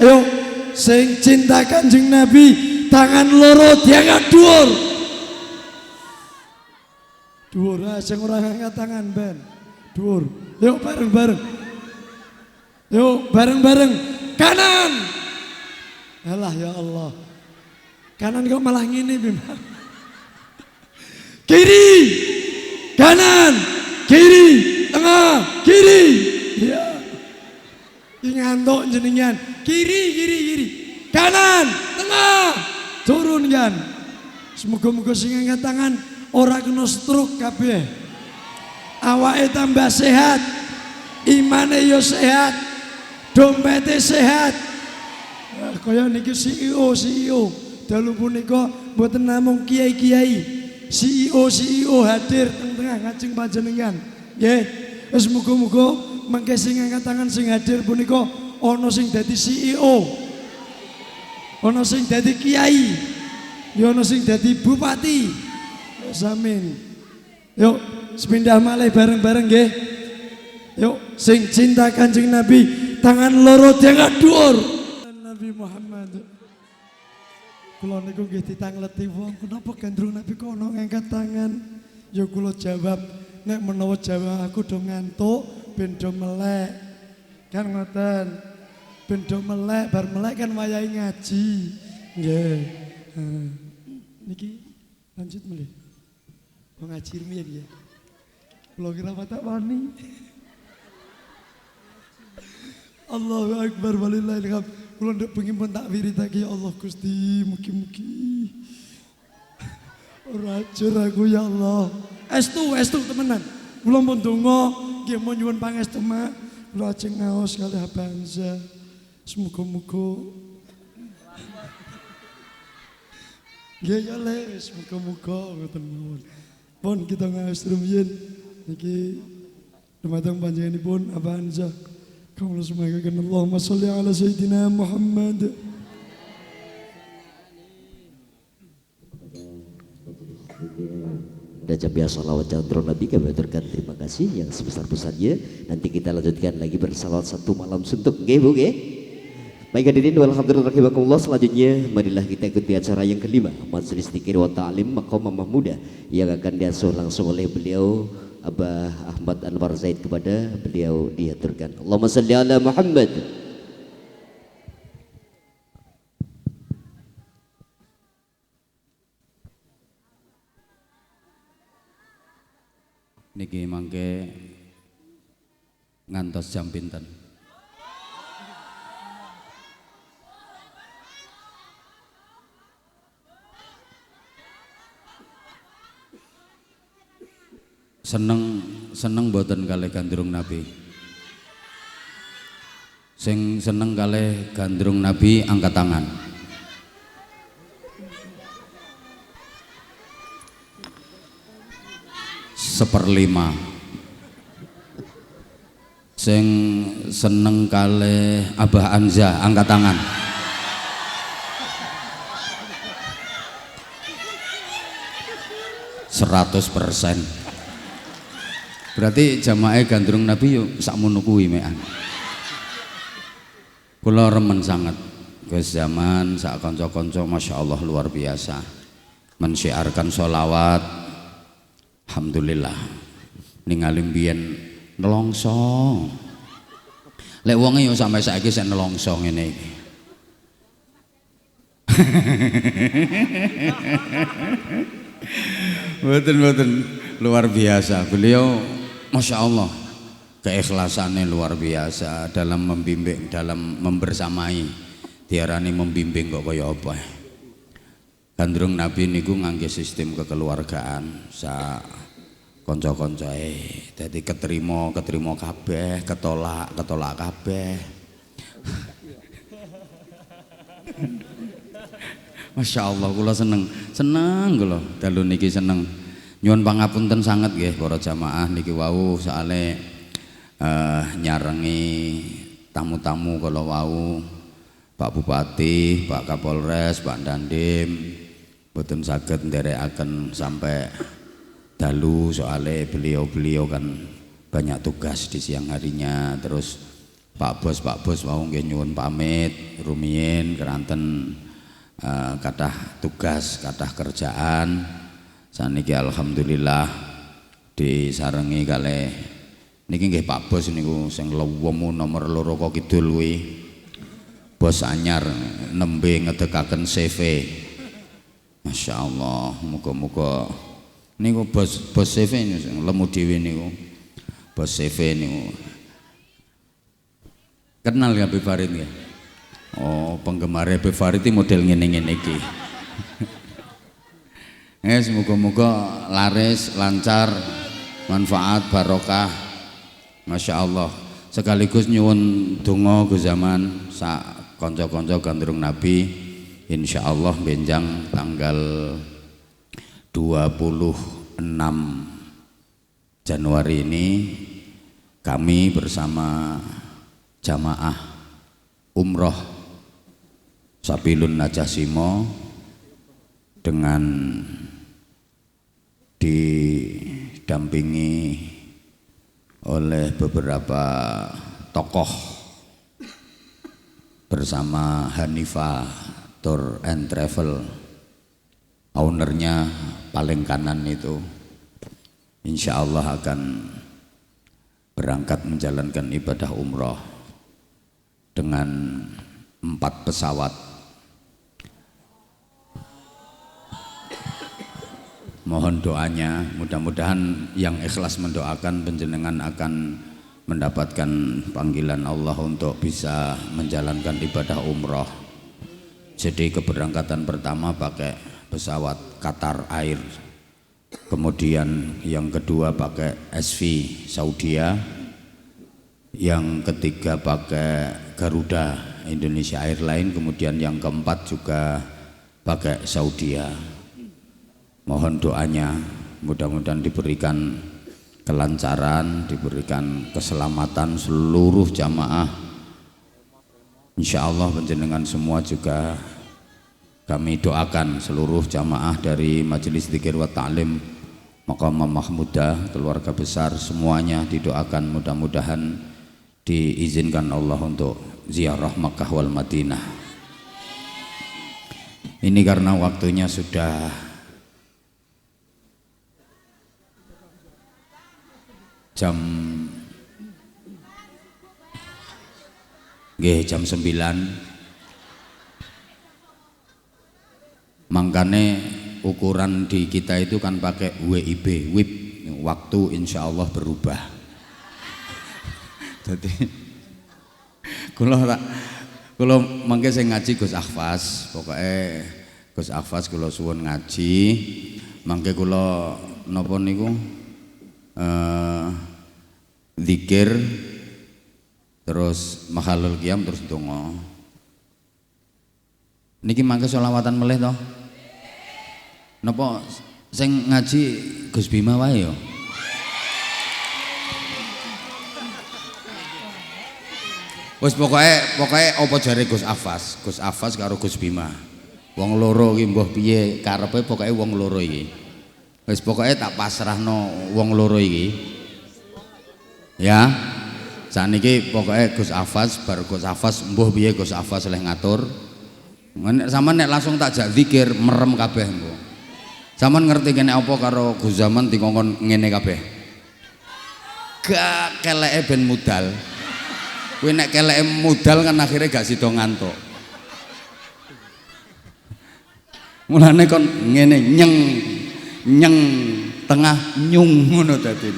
S1: Ayo sing cinta Kanjeng Nabi tangan loro diangkat dhuwur. Dhuwur sing ora ngangkat tangan ben. Dhuwur. Yuk bareng-bareng. Yuk bareng-bareng kanan. Alah ya Allah. Kanan kok malah ngene Bimang. Kiri. Kanan. Kiri. Tengah. Kiri. Ya. Iki ngantuk jenengan. Kiri. Kanan. Tengah. Turun kan. Semoga-moga sing angkat tangan ora kena stroke kabeh. Awake tambah sehat. Imane yo sehat. Dompete sehat. Kaya niki CEO. Dalu punika mboten namung kiai-kiai, CEO hadir teng tengah ngajeng panjenengan. Nggih, wis muga-muga mangke sing angkat tangan sing hadir punika ana sing dadi CEO. Ana sing dadi kiai. Ya ana sing dadi bupati. Amin. Yuk, sepindah malih bareng-bareng nggih. Yuk, sing cinta Kanjeng Nabi tangan loro diangkat dhuwur. Nabi Muhammad. Kula niku nggih ditangleti wong, kenapa Gandrung Nabi kok ono ngangkat tangan? Ya kula jawab, nek menawa jawab aku do ngantuk ben do melek. Kan ngoten. Ben do melek, bar melek kan wayahe ngaji. Nggih. Niki lanjut melih. Wong ngaji riyen ya. Kula kira tak wani. Allahu Akbar walillahil hamd. Kula ndek pengen pun tak wiridake ya Allah Gusti, mugi-mugi ora ajur aku ya Allah. Estu temenan. Kula pun donga nggih mau nyuwun pangestu mak. Kula ajeng ngaos kalih bangsa. Semoga-moga nggih ya Le, semoga-moga ngoten mawon. Pun kita ngaos rumiyin niki dumateng panjenenganipun Abanza. Kamu semoga Allahumma sholli ala Sayyidina Muhammad.
S5: Dan biasa salawat Gandrung Nabi kami aturkan terima kasih yang sebesar-besarnya. Nanti kita lanjutkan lagi bersalawat satu malam suntuk. Nggih Bu nggih. Baik hadirin walhamdulillah rahimakumullah, selanjutnya marilah kita ikuti acara yang kelima, Majelis Dzikir wa Ta'lim Maqam Mahmudah yang akan diasuh langsung oleh beliau Abah Ahmad Anwar Zaid. Kepada beliau diaturkan Allahumma salli ala Muhammad.
S2: Niki mangke ngantos jam pinten? Seneng boten kalih Gandrung Nabi. Sing seneng kalih Gandrung Nabi angkat tangan. Seperlima. Sing seneng kalih Abah Anza angkat tangan. %100. Berarti jamaah gandrung Nabi yo sakmono kuwi mekan. Kula remen sangat Gus Zaman sak kanca-kanca masyaallah luar biasa. Mensyiarkan sholawat. Alhamdulillah. Ningali mbiyen nelongso. Lek wonge yo sampai saiki sik nelongso ngene iki. Mboten luar biasa. Beliau Masya Allah keikhlasannya luar biasa dalam membimbing, dalam membersamai. Diarani membimbing kok kaya apa. Gandrung Nabi niku ngangge sistem kekeluargaan sa kanca-kancae. Dadi ketrima kabeh, ketolak kabeh. Masya Allah kula seneng kula dalu niki seneng. Nyuwun pangapunten sanget nggih para jamaah niki wau soale nyarengi tamu-tamu kala wau Pak Bupati, Pak Kapolres, Pak Dandim boten saged nderekaken sampai dalu soale beliau kan banyak tugas di siang harinya. Terus Pak Bos wau nggih nyuwun pamit rumiyin keranten kathah tugas, kathah kerjaan. Saniki alhamdulillah disarengi kalih niki nggih Pak Bos niku sing lewemu nomor 2 kok kidul kuwi. Bos anyar nembe ngedekaken CV. Masya Allah, muga-muga niku bos CV niku sing lemu dhewe niku. Bos CV niku. Kenal ya Habib Farid nggih? Oh, penggemar Habib Farid iki model ngene-ngene iki. Semoga-moga laris, lancar, manfaat, barokah. Masya Allah. Sekaligus nyuwun donga Gus Zaman sak kanca-kanca gandrung Nabi. Insya Allah benjang tanggal 26 Januari ini kami bersama jamaah umroh Sabilun Najasimo dengan didampingi oleh beberapa tokoh bersama Hanifa Tour and Travel, ownernya paling kanan itu insya Allah akan berangkat menjalankan ibadah umroh dengan 4 pesawat. Mohon doanya, mudah-mudahan yang ikhlas mendoakan panjenengan akan mendapatkan panggilan Allah untuk bisa menjalankan ibadah umroh. Jadi keberangkatan pertama pakai pesawat Qatar Air, kemudian yang kedua pakai SV Saudia, yang ketiga pakai Garuda Indonesia Airlines, kemudian yang keempat juga pakai Saudia. Mohon doanya, mudah-mudahan diberikan kelancaran, diberikan keselamatan seluruh jamaah. Insya Allah panjenengan semua juga kami doakan seluruh jamaah dari Majelis Dzikir wa Ta'lim Maqamah Mahmudah, keluarga besar semuanya didoakan mudah-mudahan diizinkan Allah untuk ziarah Makkah wal Madinah. Ini karena waktunya sudah jam 9, makanya ukuran di kita itu kan pakai WIB, WIB, waktu insya Allah berubah. Jadi kalau mangke saya ngaji Gus Ahfaz, pokoknya Gus Ahfaz kalau suwun ngaji, mangke kalau nopo niku zikir terus makhalul qiyam terus donga. Niki mangke selawatan melih to. Napa sing ngaji Gus Bima wae ya? Wis pokoke apa jare Gus Ahfaz karo Gus Bima. Wong loro iki mbah piye karepe pokoke wong loro iki. Wis pokoke tak pasrahno wong loro iki. Ya. Saniki pokoknya Gus Afas, bar Gus Afas mbuh piye Gus Afas oleh ngatur. Sampeyan nek langsung tak jak zikir merem kabeh mbuh. Sampeyan ngerti kene apa karo Gus Zaman dikongkon ngene kabeh. Gak keleke ben mudal. Kowe nek keleke mudal kan akhirnya gak sida ngantuk. Mulane kon ngene nyeng tengah nyung ngono dadi.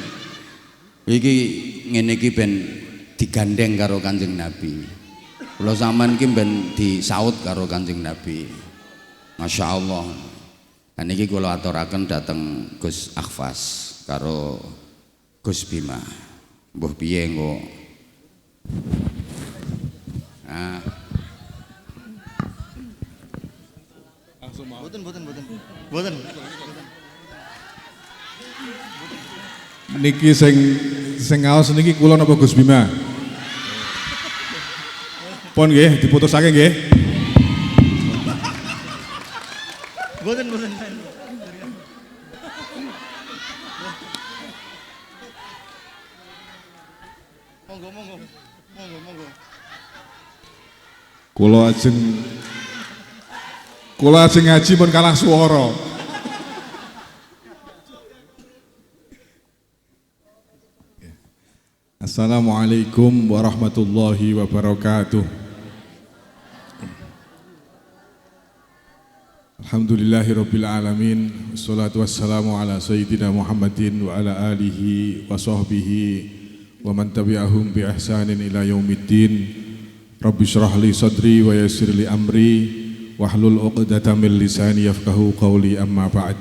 S2: Iki ngene iki ben digandeng karo Kanjeng Nabi. Kula sampean iki ben disaut karo Kanjeng Nabi. Masya Allah. Dan iki kula aturaken dateng Gus Akhfas karo Gus Bima. Mbuh piye engko. Nah.
S4: Boten.
S3: Niki sing ngaos niki kula napa Gus Bima? Pun nggih diputusake nggih.
S4: Boten. Monggo.
S3: Kula ajeng ngaji pun kalah swara. Assalamualaikum warahmatullahi wabarakatuh. Alhamdulillahirabbil alamin. Wassalatu wassalamu ala sayyidina Muhammadin wa ala alihi wa sahbihi wa man tabi'ahum bi ihsanin ila yaumiddin. Rabbi shrah li sadri wa yassir li amri wahlul 'uqdatam min lisani yafqahu qawli, amma ba'd.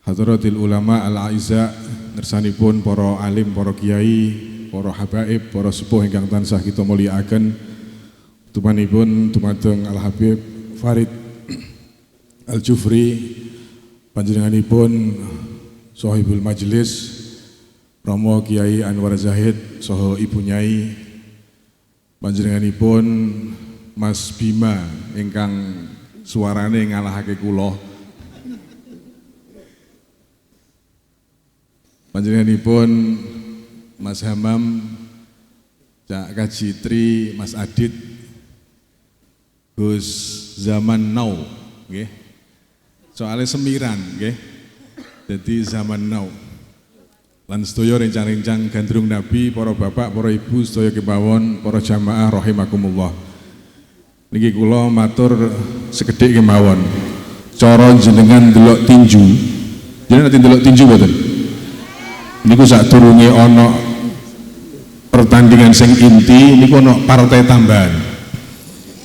S3: Hadratil ulama al-aiza, ngersanipun para alim, para kiai, para habaib, para sepuh ingkang tansah kita mulyakaken. Tumanipun dumateng Al Habib Farid Al Jufri, panjenenganipun Sohibul Majlis Romo Kiai Anwar Zahid saha Ibu Nyai, panjenenganipun Mas Bima ingkang suarane ngalahake kula, panjenenganipun Mas Hamam, Cak Kaji Tri, Mas Adit, Gus Zaman Now, nggih. Soalnya semiran, nggih. Jadi zaman now. Lan sedaya rencang-rencang gandrung Nabi, para bapak, para ibu, sedaya kemawon, para jamaah rahimakumullah. Niki kula matur sekedhik kemawon. Cara jenengan ndelok tinju. Jenengan nanti ndelok tinju mboten? Niku sadurunge ana pertandingan sing inti niku ana partai tambahan.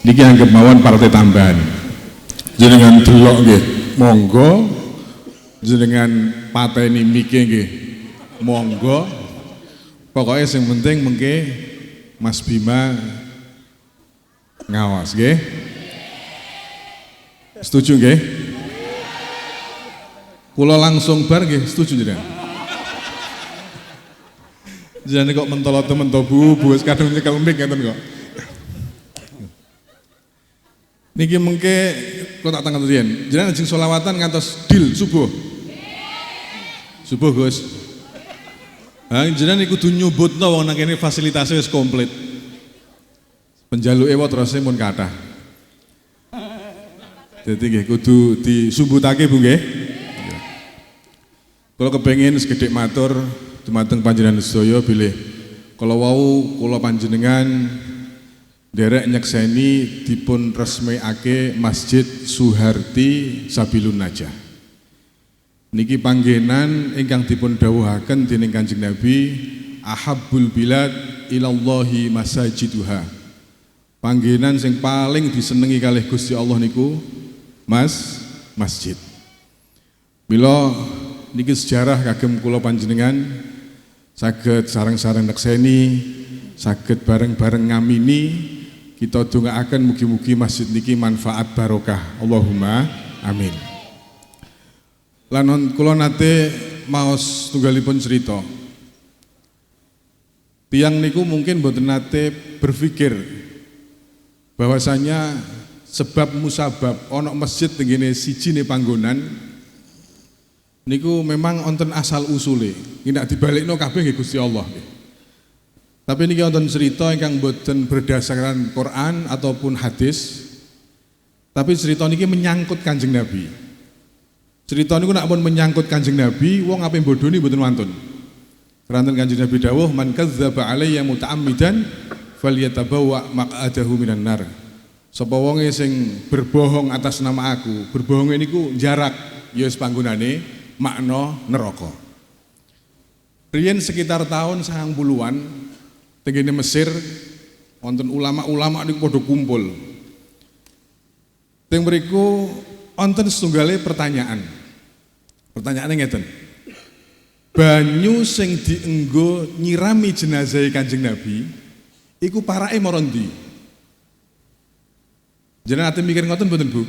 S3: Niki anggap mawon partai tambahan. Jenengan delok nggih, monggo. Jenengan pateni mike nggih, monggo. Pokoknya yang penting mengke Mas Bima ngawas nggih. Setuju nggih? Kula langsung bar nggih, setuju jenengan? Jangan kok mentolot temen tobu, buas kadung nyekel mic ngeten kok. Niki mengke kula tak tanggal riyen. Jenengan ajeng selawatan ngantos dil subuh. Subuh Gus. Ha jenengan iku kudu nyubutno wong nang kene fasilitasnya wis komplit. Penjaluke wae terus mun kathah. Dadi nggih kudu disumbutake Bu nggih. Kula kepengin sekedhik matur dumateng panjenengan sedaya bilih kala wau kula panjenengan derek nyekseni dipun resmekake Masjid Suharti Sabilun Najah. Niki panggenan ingkang dipun dawuhaken dening Kanjeng Nabi, ahabbul bilad ilallahi masajiduha. Panggenan sing paling disenengi kalih Gusti Allah niku masjid. Mila niki sejarah kagem kula panjenengan saged sareng-sareng nekseni, saged bareng-bareng ngamini, kita dongaaken mugi-mugi masjid niki manfaat barokah. Allahumma amin. Lan kula nate maos tunggalipun cerita. Tiang niku mungkin mboten nate berpikir bahwasanya sebab musabab ana masjid tengene siji ne panggonan niku memang wonten asal usule. Nek dibalikno kabeh nggih Gusti Allah. Tapi niki wonten cerita ingkang boten berdasarkan Quran ataupun hadis. Tapi cerita niki menyangkut Kanjeng Nabi. Cerita niku nak pun menyangkut Kanjeng Nabi, wong ape bodoni boten wonten. Keranten Kanjeng Nabi dawuh, "Man kadzdzaba alayya muta'ammidan falyatabawwa maq'adahu minan nar." Sapa wonge sing berbohong atas nama aku, berbohong niku jarak ya wis panggonane makna neraka. Riyen sekitar tahun 90-an tengene Mesir wonten ulama-ulama niku padha kumpul. Teng mriku wonten setunggale pertanyaan. Pertanyaane ngeten. Banyu sing dienggo nyirami jenazah Kanjeng Nabi iku parake mara ndi? Jenengan ate mikir ngoten mboten, Bu?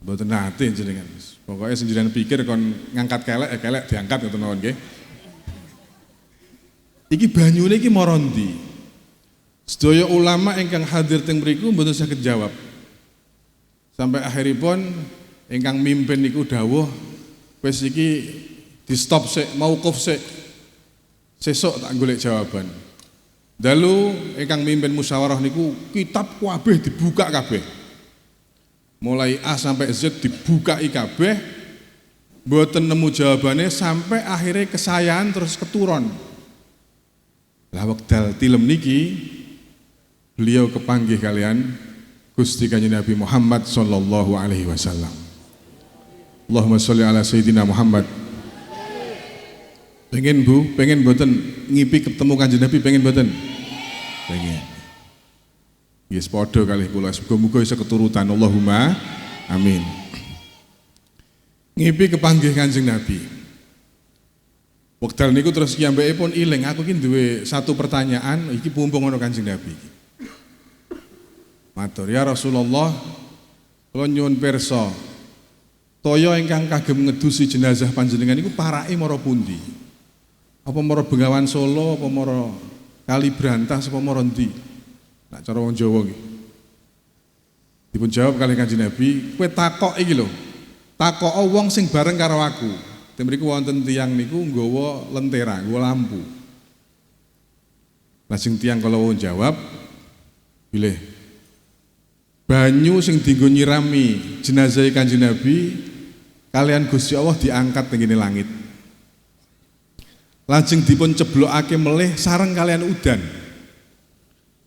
S3: Mboten nate jenengan. Pokoke sing jenengan pikir kon ngangkat kelek kelek diangkat ngoten mawon nggih. Iki banyune iki mara ndi? Sedaya ulama ingkang hadir teng mriku mboten saged jawab. Sampai akhiripun ingkang mimpin niku dawuh wis iki di stop sik, mauquf sik. Sesuk tak golek jawaban. Dalu ingkang mimpin musyawarah niku kitab kabeh dibuka kabeh. Mulai A sampai Z dibukai kabeh. Mboten nemu jawabane sampai akhirnya kesayangan terus keturun. Lah wekdal tilem niki beliau kepanggih kalian Gusti Kanjeng Nabi Muhammad sallallahu alaihi wasallam. Allahumma sholli ala sayyidina Muhammad. Pengen Bu, pengen mboten ngipi ketemu Kanjeng Nabi, pengen mboten? Pengen. Yes, padha kalih kula, muga-muga iso keturutan. Allahumma amin. Ngipi kepanggih Kanjeng Nabi. Wekdal niku terus kiyambakipun iling, aku ki duwe satu pertanyaan, iki pumpung ana Kanjeng Nabi. Matur, ya Rasulullah, kula nyuwun pirsa, toya ingkang kagem ngedusi jenazah panjenengan niku parake mara pundi? Apa mara Bengawan Solo, apa mara Kali Brantas, apa mara ndi? Nak cara wong Jawa nggih. Dipun jawab kalih Kanjeng Nabi, kowe takok iki lho. Takok wong sing bareng karo aku. Ten mriku wonten tiyang niku nggawa lentera, nggawa lampu. Lajeng tiyang kala wong jawab, bilih banyu sing dienggo nyirami jenazah Kanjeng Nabi kalian Gusti Allah diangkat teng ngene langit. Lajeng dipun ceblokake melih sareng kalian udan.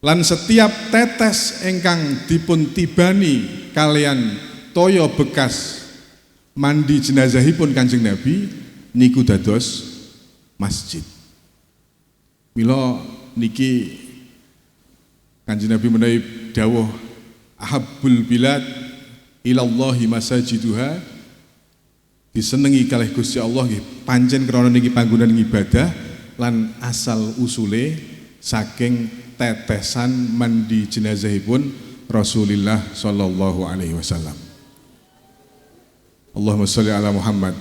S3: Lan setiap tetes ingkang dipun tibani kalian toya bekas mandi jenazahipun Kanjeng Nabi niku dados masjid. Mila niki Kanjeng Nabi menawi dawuh ahabbul bilad ilallahi masajiduha, disenengi kalih Gusti Allah nggih pancen krana niki panggonan ibadah lan asal usule saking tetesan mandi jenazahipun Rasulullah sallallahu alaihi wasallam. Allahumma sholli ala Muhammad.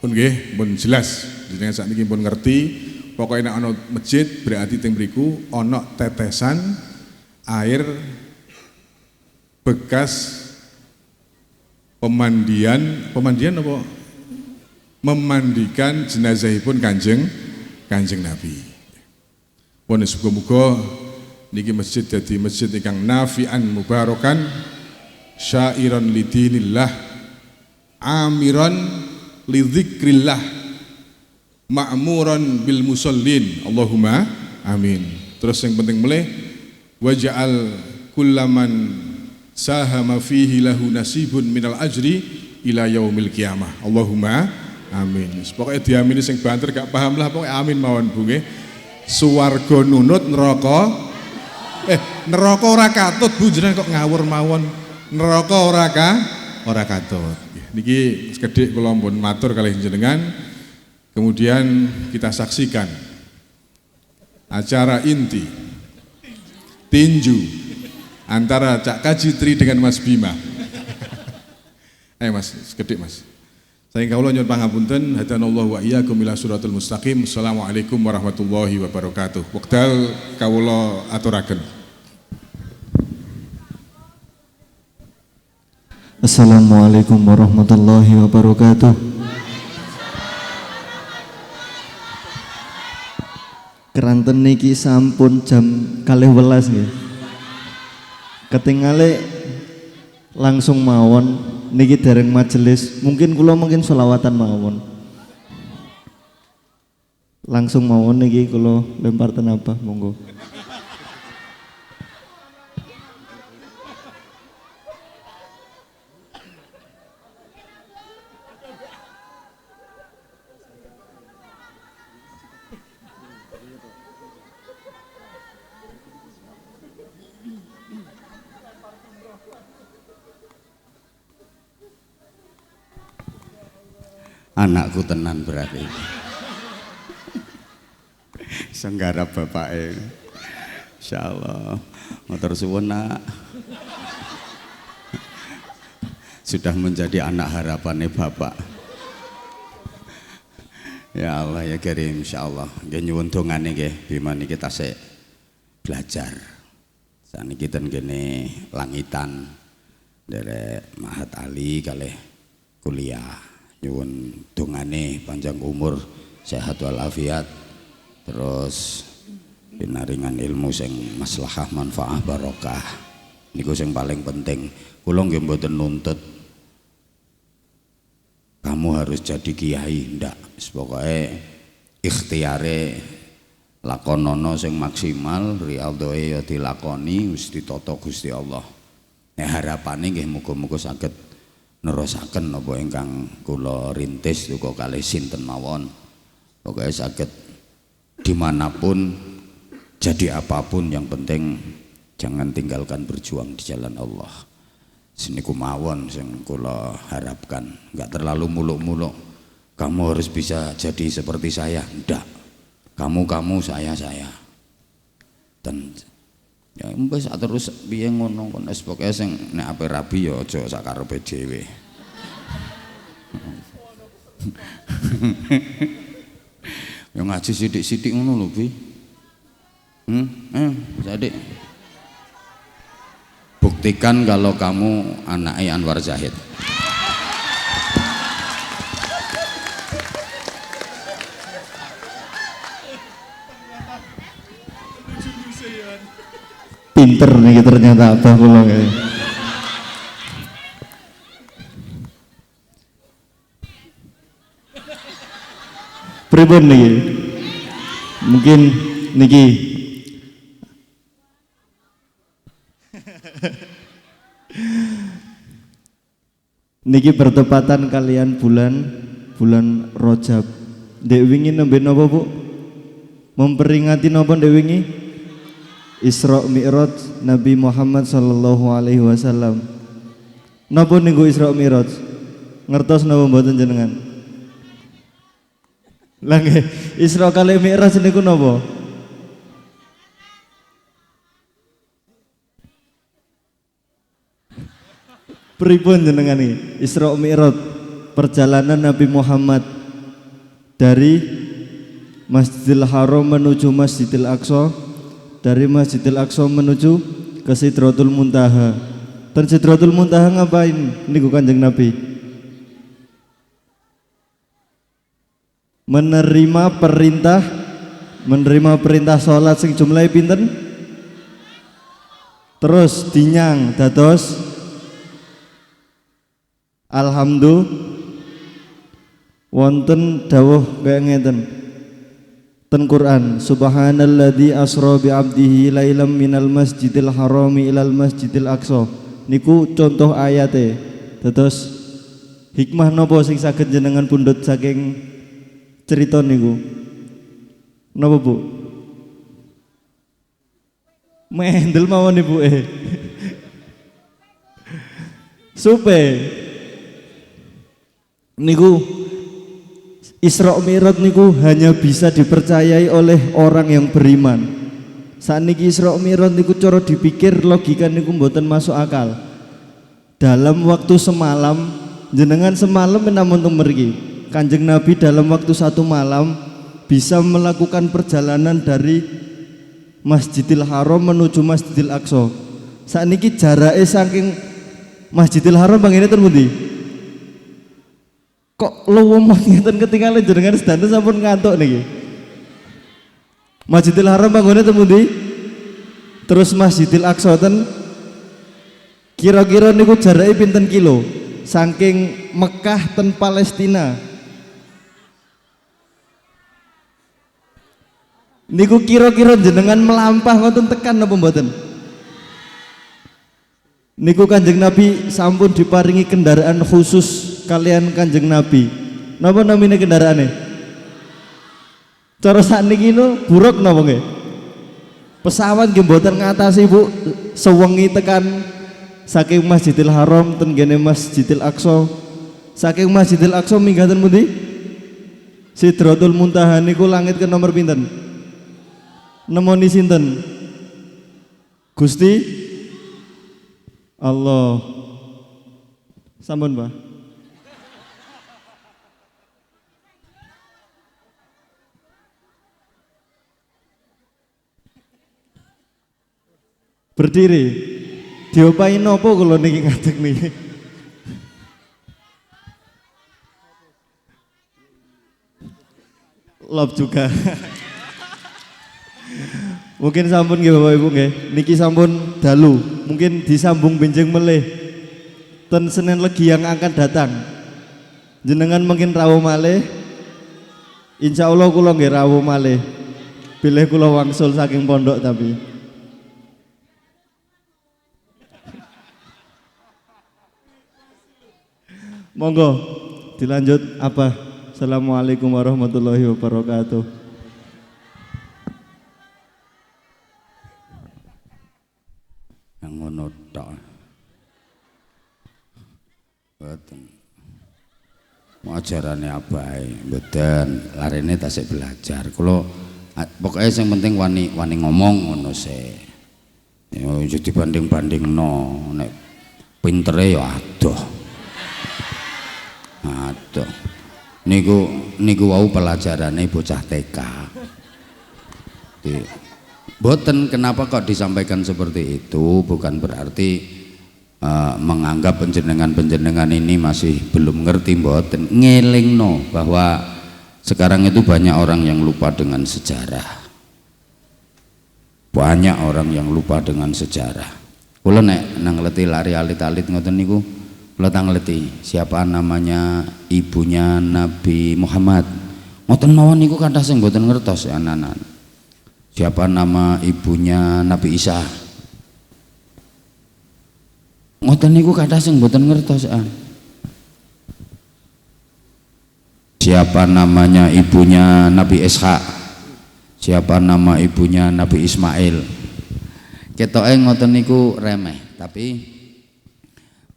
S3: Pun nggih pun jelas jenengan sakniki pun ngerti pokoke nek ana masjid berarti teng mriku ana tetesan air bekas pemandian apa? Memandikan jenazahipun Kanjeng Nabi. Pun muga-muga niki masjid dadi masjid ingkang nafi'an mubarakan syairan lidinillah amiran lidzikrillah ma'muran bil musallin. Allahumma amin. Terus yang penting meleh waja'al kullaman sahama fihi lahu nasibun minal ajri ila yaumil qiyamah. Allahumma amin. Pokoke diamini sing banter gak paham lah pokoke amin mawon Bu nggih. Suwarga nunut neraka neraka ora katut Bu, jenengan kok ngawur mawon. Neraka ora katut. Niki sekedhik kula pun matur kalih jenengan. Kemudian kita saksikan acara inti tinju antara Cak Kajitri dengan Mas Bima. Mas, sekedhik Mas. Saya kawula nyuwun pangapunten, hadanallahu wa iyyakum ila siratal mustaqim. Assalamualaikum warahmatullahi wabarakatuh. Wekdal kawula aturaken.
S4: Assalamualaikum warahmatullahi wabarakatuh. keranten niki sampun jam 12 nggih. Ketingale langsung mawon niki dereng majelis, mungkin kula mungkin selawatan mawon. Langsung mawon niki kula lempar tenabah monggo.
S9: Anakku tenan berarti. Senggarap bapake. Insyaallah. Matur suwun nak. Sudah menjadi anak harapannya bapak. Ya Allah ya Karim, insyaallah. Nggih nyuwun dongane nggih bimane kita sik belajar. Saniki ten kene langitan derek Mahat Ali kalih kuliah. Nyuwun dongane panjang umur, sehat walafiat, terus pinaringan ilmu sing maslahah manfaah barokah. Niku sing paling penting. Kula nggih mboten nuntut kamu harus jadi kiai, ndak. Pokoke ikhtiare lakonono sing maksimal, riyadhoe ya dilakoni, wis ditata Gusti Allah. Nek harapane nggih muga-muga saged nerusaken apa ingkang kula rintis uga kalih sinten mawon. Pokoke saged dimanapun jadi apapun, yang penting jangan tinggalkan berjuang di jalan Allah. Seniku mawon sing kula harapkan, enggak terlalu muluk-muluk. Kamu harus bisa jadi seperti saya, ndak. Kamu saya. Dan ya wis terus piye ngono kon wis pokoke sing nek ape rabi ya aja sak karepe dhewe. Ya ngaji sithik-sithik ngono lho, Bi. Sadik. Buktikan kalau kamu anaknya Anwar Zahid.
S4: Pinter nih ternyata abah kula kayak. Pripun niki? Mungkin niki niki bertepatan kalian bulan Rajab. Dek wingi nembe napa, Bu? Memperingati napa dek wingi? Isra Mi'raj Nabi Muhammad sallallahu alaihi wasallam. Napa niku Isra Mi'raj? Ngertos napa mboten jenengan? Lah nggih, Isra kali Mi'raj niku napa? Pripun jenengan iki? Isra Mi'raj, perjalanan Nabi Muhammad dari Masjidil Haram menuju Masjidil Aqsa, dari Masjidil Aqsa menuju ke Sidratul Muntaha. Dan Sidratul Muntaha ngapain niku Kanjeng Nabi? Menerima perintah sholat sing jumlahe pinten? Terus dinyang dados alhamdulillah wonten dawuh kaya ngeten ten Quran, subhanalladzi asra bi 'abdihi lailam minal masjidil harami ilal masjidil aqsa. Niku contoh ayate. Dados hikmah napa sing saged jenengan pundhut saking cerita niku? Napa, Bu? Mendel mawon ibuke. Supe niku Isra Mi'raj niku hanya bisa dipercayai oleh orang yang beriman. Saat niki Isra Mi'raj niku cara dipikir logika niku mboten masuk akal. Dalam waktu semalam, jenengan semalam menamun mriki. Kanjeng Nabi dalam waktu satu malam bisa melakukan perjalanan dari Masjidil Haram menuju Masjidil Aqsa. Saat niki jarake saking Masjidil Haram bangene ten pundi? Kok luwemut ngeten ketinggalan jenengan sedanten sampun ngantuk niki. Masjidil Haram bangunnya temundi, terus Masjidil Aqsa ten kira-kira niku jarake pinten kilo saking Mekah ten Palestina niku kira-kira jenengan melampah ngoten tekan napa mboten? Niku Kanjeng Nabi sampun diparingi kendaraan khusus kalian Kanjeng Nabi. Napa namine kendaraane? Cara sakniki nu buruk napa nggih? Pesawat nggih mboten ngatasi Bu, sewengi tekan saking Masjidil Haram ten gene Masjidil Aqsa. Saking Masjidil Aqsa minggah ten pundi? Sidratul Muntaha niku langit ke nomor pinten? Nemoni sinten? Gusti Allah. Sampun, Pak. Berdiri. Diopahi napa kula niki ngadeg niki? Lop juga. Mungkin sampun nggih Bapak Ibu nggih. Niki sampun dalu. Mungkin disambung benjing melih. Ten Senin Legi yang akan datang. Jenengan mungkin rawuh malih. Insyaallah kula nggih rawuh malih. Bilih kula wangsul saking pondok tapi. Monggo dilanjut apa? Assalamualaikum warahmatullahi wabarakatuh.
S9: Yang ngono tok. Mboten. Mau ajarane abahe, mboten. Larene tasik belajar. Kula pokoke sing penting wani ngomong ngono sik. Yo dibanding-bandingno nek pintere ya adoh. Aduh, niku wau pelajarane bocah TK. Boten kenapa kok disampaikan seperti itu? Bukan berarti menganggap penjenengan ini masih belum ngerti, boten. Ngelingno bahwa sekarang itu banyak orang yang lupa dengan sejarah. Banyak orang yang lupa dengan sejarah. Kula nek nang ngleti lari alit-alit ngoten niku kula tangleti siapa namanya ibunya Nabi Muhammad. Ngoten mawon niku kathah sing mboten ngertos anak-anak. Siapa nama ibunya Nabi Isa. Ngoten niku kathah sing mboten ngertos. Siapa namanya ibunya Nabi Ishak. Siapa nama ibunya Nabi Ismail. Ketoke ngoten niku remeh, tapi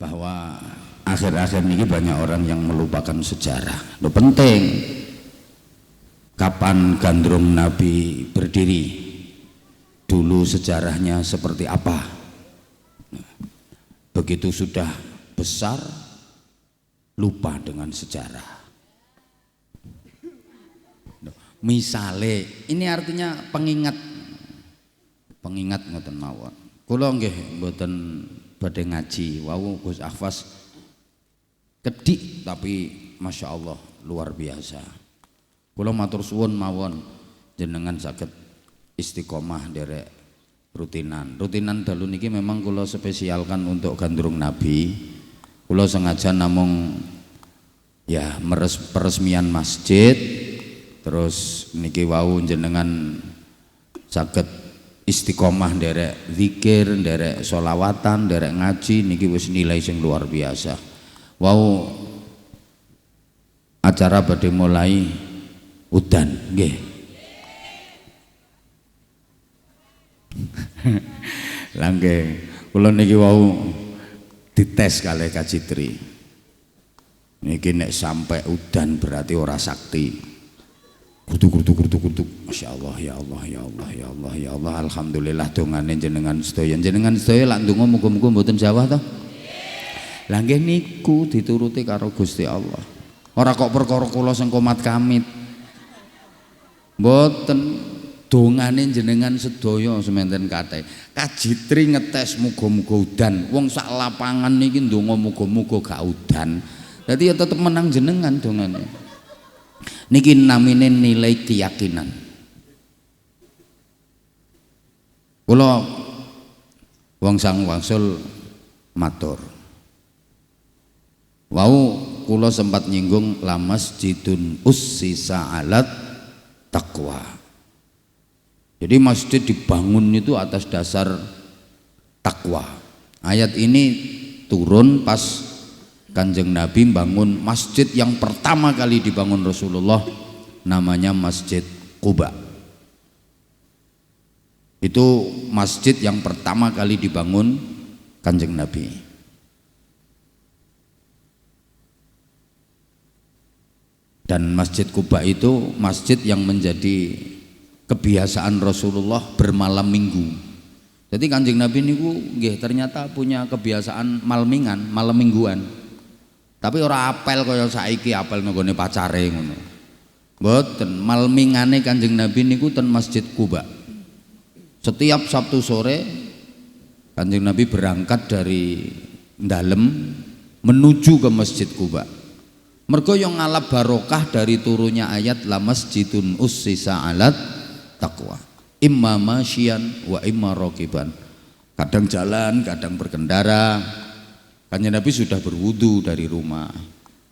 S9: bahwa akhir-akhir ini banyak orang yang melupakan sejarah. Itu penting. Kapan gandrung Nabi berdiri? Dulu sejarahnya seperti apa? Begitu sudah besar, lupa dengan sejarah. Misale, ini artinya pengingat ngoten mawon. Kula nggih mboten badhe ngaji, wau Gus Ahfas kedik tapi Masya Allah luar biasa. Kula matur suwun mawon jenengan saged istiqomah derek rutinan dalu niki memang kula spesialkan untuk gandrung Nabi. Kula sengaja namung ya peresmian masjid, terus niki wau jenengan saged istiqomah derek zikir, derek sholawatan, derek ngaji niki wis nilai sing luar biasa. Wow, acara badhe mulai udan nggih. Lah nggih, kula niki wau dites kalih Kak Citri. Niki nek sampai udan berarti ora sakti. Kutuk. Masya Allah, ya Allah, ya Allah, ya Allah, ya Allah. Alhamdulillah dongane jenengan sedaya lak ndonga muga-muga mboten jawah to. Lah nggih niku dituruti karo Gusti Allah. Ora kok perkara kula sing komat kamit. Mboten dongane jenengan sedaya sementen kathah. Kajitri ngetes muga-muga udan. Wong sak lapangan niki ndonga muga-muga gak udan. Dadi ya tetep menang jenengan dongane. Niki namine nilai keyakinan. Kula wong sang wangsul matur. Wau kula sempat nyinggung la masjidun ussisa alat taqwa. Jadi masjid dibangun itu atas dasar takwa. Ayat ini turun pas Kanjeng Nabi bangun masjid yang pertama kali dibangun Rasulullah, namanya Masjid Quba. Itu masjid yang pertama kali dibangun Kanjeng Nabi. Dan Masjid Quba itu masjid yang menjadi kebiasaan Rasulullah bermalam minggu. Jadi Kanjeng Nabi niku nggih ternyata punya kebiasaan malmingan, malam mingguan. Tapi ora apel kaya saiki apel nggone pacare ngono. Mboten, malmingane Kanjeng Nabi niku ten Masjid Quba. Setiap Sabtu sore Kanjeng Nabi berangkat dari dalem menuju ke Masjid Quba. Mergo yang ngalap barokah dari turunnya ayat la masjidun ussisa alat taqwa. Imma masyian wa imma raqiban. Kadang jalan, kadang berkendara. Kanjeng Nabi sudah berwudu dari rumah.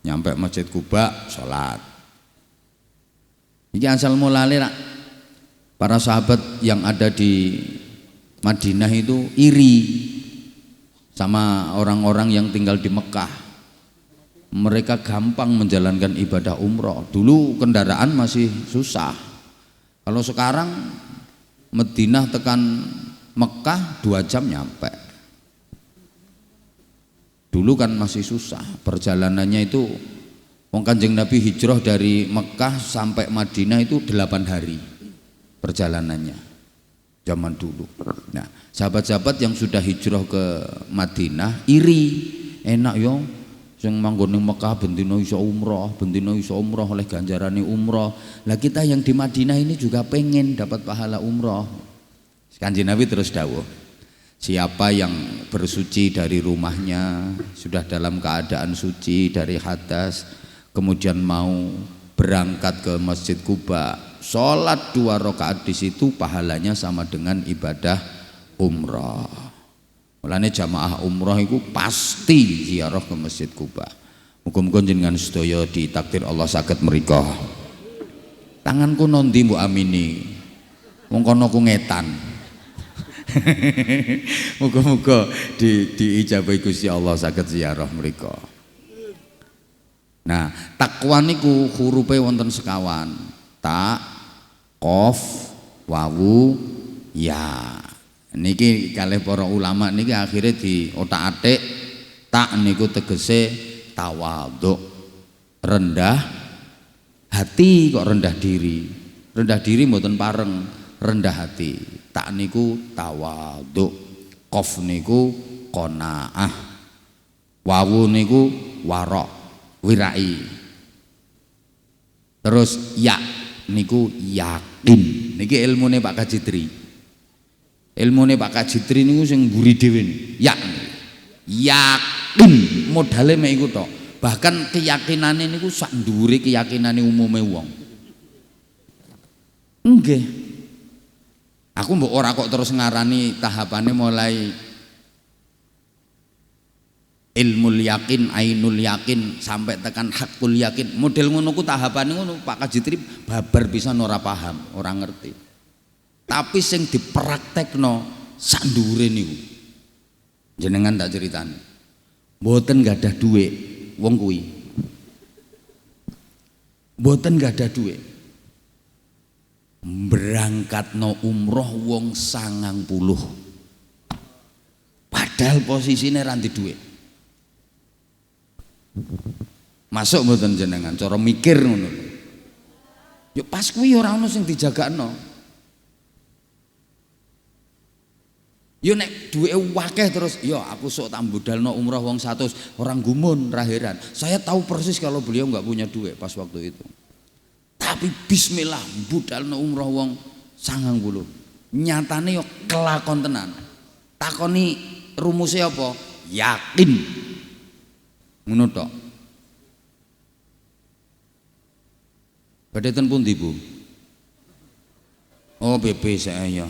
S9: Nyampe Masjid Quba sholat. Ini asal mulane para sahabat yang ada di Madinah itu iri sama orang-orang yang tinggal di Mekah. Mereka gampang menjalankan ibadah umroh. Dulu kendaraan masih susah. Kalau sekarang Madinah tekan Mekah 2 jam nyampe. Dulu kan masih susah perjalanannya itu. Wong Kanjeng Nabi hijrah dari Mekah sampai Madinah itu 8 hari perjalanannya zaman dulu. Nah, sahabat-sahabat yang sudah hijrah ke Madinah iri, enak yo sing manggon ning Mekah bendina iso umroh oleh ganjarane umroh. Lah kita yang di Madinah ini juga pengen dapat pahala umroh. Kanjeng Nabi terus dawuh, siapa yang bersuci dari rumahnya sudah dalam keadaan suci dari hadas, kemudian mau berangkat ke Masjid Quba, sholat 2 rakaat di situ pahalanya sama dengan ibadah umroh. Mulane jamaah umroh itu pasti ziarah ke Masjid Quba. Muga-muga jenengan sedaya ditakdir Allah saged mriko. Tanganku nondi mbok amini. Wong kono ku ngetan. Muga-muga diijabahi Gusti Allah saged ziarah mriko. Nah, takwa niku hurufe wonten sekawan. Ta, qaf, wawu, ya. Niki kalih para ulama niki akhirnya di otak-atik tak niku tegese tawadhu, rendah hati. Kok rendah diri mboten pareng, rendah hati. Tak niku tawadhu, qaf niku qanaah, wawu niku warok, wirai. Terus ya niku yakin. Niki ilmune Pak Kajitri. Ilmune Pak Kajitri niku sing mburi dhewe. Yakin modale mek iku tok. Bahkan keyakinane niku sak dhuwure keyakinane umume wong. Nggih. Aku mbok ora kok terus ngarani tahapane mulai ilmul yakin, ainul yakin sampai tekan hakul yakin. Model ngono ku tahapane ngono Pak Kajitri babar pisan ora paham, ora ngerti. Tapi sing dipraktekno sak dhuwure niku. Jenengan tak ceritani. Mboten gadah dhuwit wong kuwi. Mboten gadah dhuwit. Berangkatno umroh wong 90. Padahal posisine ra ndek dhuwit. Masuk mboten jenengan cara mikir ngono. Yo pas kuwi ora ono sing dijagakno. Yo nek duwe wakeh terus yo aku sok tak budalno umroh wong 100, orang gumun ra heran. Saya tahu persis kalau beliau nggak punya duit pas waktu itu. Tapi bismillah budalno umroh wong 90. Nyatane yo kelakon tenan. Takoni rumuse apa? Yakin. Ngono tok. Badhe ten pundi, Bu? Oh, BP saya.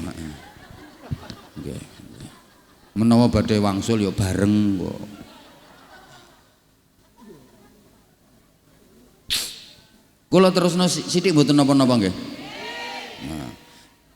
S9: Nggih. Menawa badhe wangsul ya bareng kok. Kula terusno sithik mboten napa-napa nggih. Nah,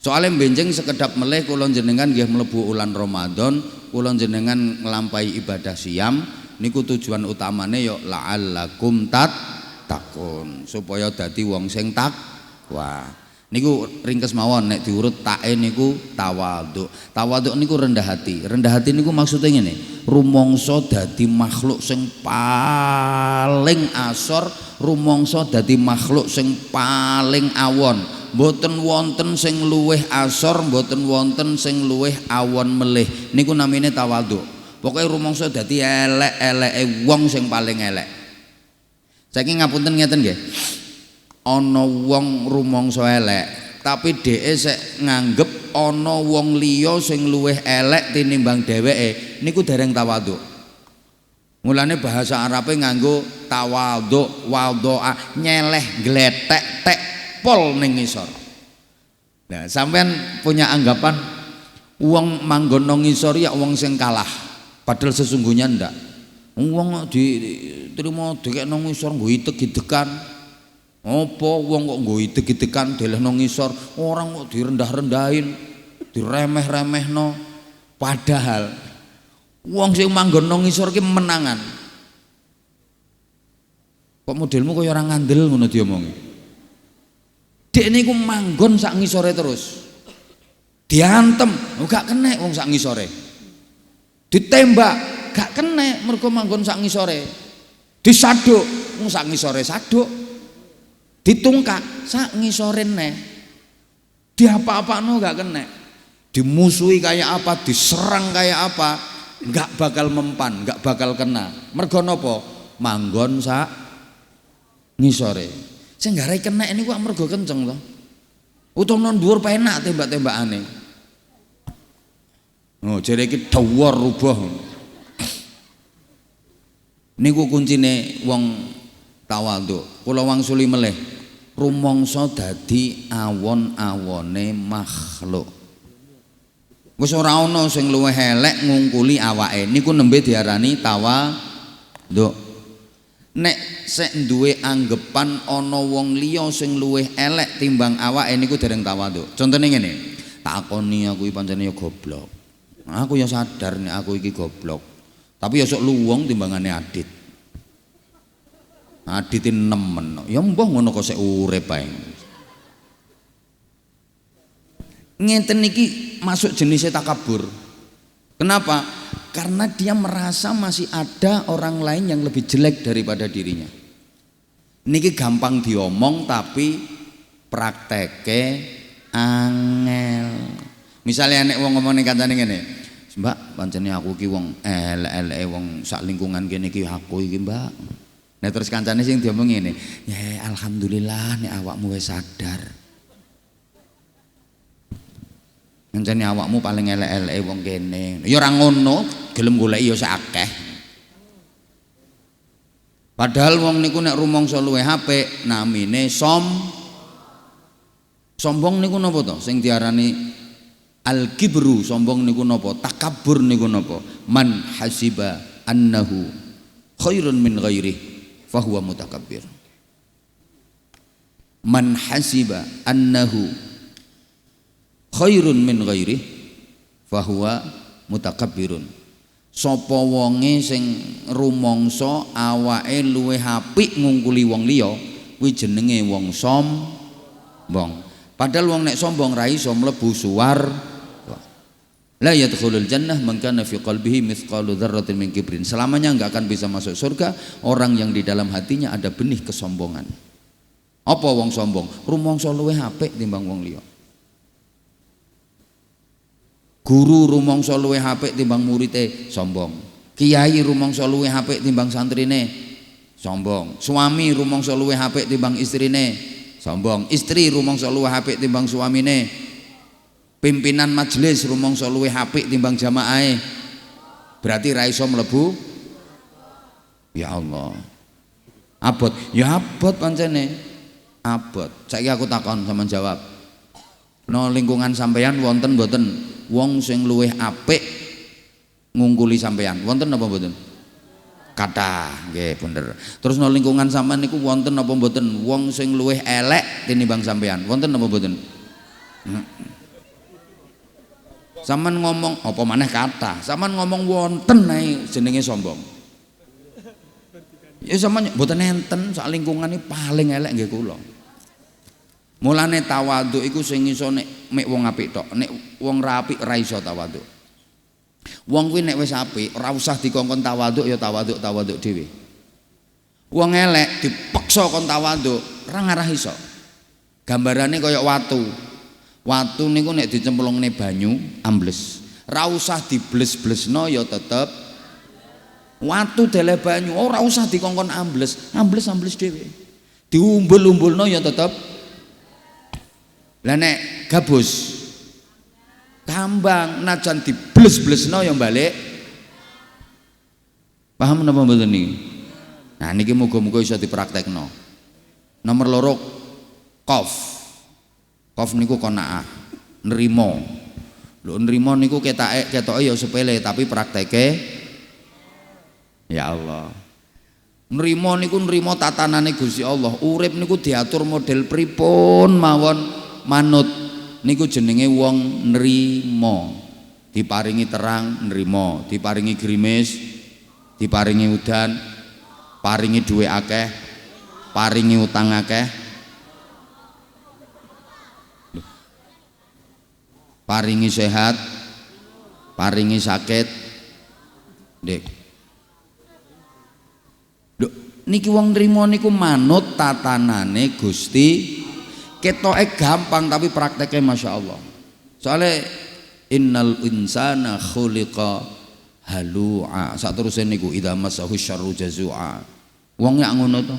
S9: soalnya benjing sekedap meleh kula jenengan nggih mlebu ulan Ramadan, kula jenengan nglampahi ibadah siam niku tujuan utamane ya la'allakum tattaqun, supaya dadi wong sing takwa. Niku ringkes mawon nek diurut tae niku tawadhu. Tawadhu niku rendah hati. Rendah hati niku maksudnya ngene, rumangsa dadi makhluk sing paling asor, rumangsa dadi makhluk sing paling awon. Mboten wonten sing luweh asor, mboten wonten sing luweh awon melih. Niku namine tawadhu. Pokoke rumangsa dadi elek-eleke wong sing paling elek. Saiki ngapunten ngeten nggih. Ana wong rumangsa elek, tapi dheke sek nganggep ana wong liya sing luwih elek tinimbang dheweke, niku dereng tawadhu. Mulane bahasa Arabe nganggo tawadhu, wadha'a, nyeleh, gletek, tek pol ning ngisor. Nah, sampean punya anggapan wong manggon nang ngisor ya wong sing kalah, padahal sesungguhnya ndak. Wong diterima dekek nang ngisor nggo itek-itekan. Apa wong kok nggo ideg-idegan deleh nang ngisor, orang kok direndah-rendahin, diremeh-remehno. Padahal wong sing manggon nang ngisor ki menangan. Kok modelmu kaya ora ngandel ngono diomongi. Dek niku manggon sak ngisore terus. Diantem, gak kenek wong sak ngisore. Ditembak, gak kenek mergo manggon sak ngisore. Disaduk, wong sak ngisore saduk. Ditungkak sak ngisore neh, diapa-apano gak kena, dimusuhi kayak apa, diserang kayak apa, gak bakal mempan, gak bakal kena. Mergo napa? Manggon sak ngisore. Sing garai kena ini kok mergo kenceng to. Utawa nang dhuwur penak tembak-tembakane. Oh, jare iki dawa rubah. Niku kuncine wong tawadhu. Kula wangsuli meleh. Rumangsa dadi awon-awone makhluk. Wis ora ana sing luwih elek ngungkuli awake. Niku nembe diarani tawadhu. Nek sek duwe anggepan ana wong liya sing luwih elek timbang awake niku dereng tawadhu. Contone ngene, takoni aku iki pancene ya goblok. Aku ya sadar nek aku iki goblok. Tapi ya sok luwung timbangane adit. Aditin nemen, ya mbah ngono kok sik urip ae. Ngenten iki masuk jenisnya takabur. Kenapa? Karena dia merasa masih ada orang lain yang lebih jelek daripada dirinya. Niki gampang diomong tapi prakteke angel. Misalnya nek wong ngomong kancane ngene, "Mbak, pancene aku ki wong elek-eleke wong sak lingkungan kene iki aku iki, Mbak." Nah terus kancane sing diomong ngene, "Ya alhamdulillah nek awakmu wis sadar. Kancane awakmu paling elek-eleke wong kene." Ya ora ngono, gelem goleki ya sak akeh. Padahal wong niku nek rumangsa luwih apik namine sombong niku napa to? Sing diarani al-kibru, sombong niku napa? Takabur niku napa? Man hasiba annahu khairun min ghairihi fahuwa mutakabbir. Man hasiba annahu khairun min ghairihi fahuwa mutakabbirun. Sapa wonge sing rumangsa awake luwih apik ngungkuli wong liya kuwi jenenge wong sombong. Padahal wong nek sombong ra iso mlebu swarga. La yadkhulul jannah man kana fi qalbihi mithqalu dzarratin min kibrin. Selamanya enggak akan bisa masuk surga orang yang di dalam hatinya ada benih kesombongan. Apa wong sombong? Rumangsa luwih apik timbang wong liya. Guru rumangsa luwih apik timbang muridé, sombong. Kiai rumangsa luwih apik timbang santrine, sombong. Suami rumangsa luwih apik timbang istrine, sombong. Istri rumangsa luwih apik timbang suamine. Pimpinan majelis rumangsa luwih apik timbang jamaahe. Berarti ra iso mlebu. Ya Allah. Abot, ya abot pancene. Abot. Saiki aku takon sampean jawab. No lingkungan sampeyan wonten mboten wong sing luwih apik ngungkuli sampean. Wonten apa mboten? Kathah, nggih bener. Terus no lingkungan sampean niku wonten apa mboten wong sing luwih elek tinimbang sampean? Wonten apa mboten? Sampean ngomong apa maneh kathah, sampean ngomong wonten ae jenenge sombong. Ya sampean mboten enten sak lingkungan iki paling elek nggih kula. Mulane tawadhu iku sing iso nek mek wong apik tok, nek wong ra apik ora iso tawadhu. Wong kuwi nek wis apik ora usah dikongkon tawadhu ya tawadhu dhewe. Wong elek dipaksa kon tawadhu ora ngarah iso. Gambarane kaya watu. Watu niku nek dicemplungne banyu ambles. Ora usah dibles-blesno ya tetep watu dele banyu, ora usah dikongkon ambles dhewe. Diumbul-umbulno ya tetep. Lah nek gabus kambang najan dibles-blesno ya balik. Paham napa mboten niki? Nah niki muga-muga iso dipraktekno. Nomor loro qaf. Qaf niku qanaah, nrimo. Lho nrimo niku ketoke ya sepele tapi prakteke ya Allah. Nrimo niku nrimo tatanane Gusti Allah. Urip niku diatur model pripun mawon manut niku jenenge wong nrimo. Diparingi terang nrimo, diparingi grimis, diparingi udan, paringi duwe akeh, paringi utang akeh, paringi sehat, paringi sakit. Dek. Niki wong nrimo niku manut tatanane Gusti. Ketoke gampang tapi prakteknya Masya Allah. Soalnya innal insana khuliqa halu'a. Saterusé niku idza massahu syarru jazua. Wong yak ngono to.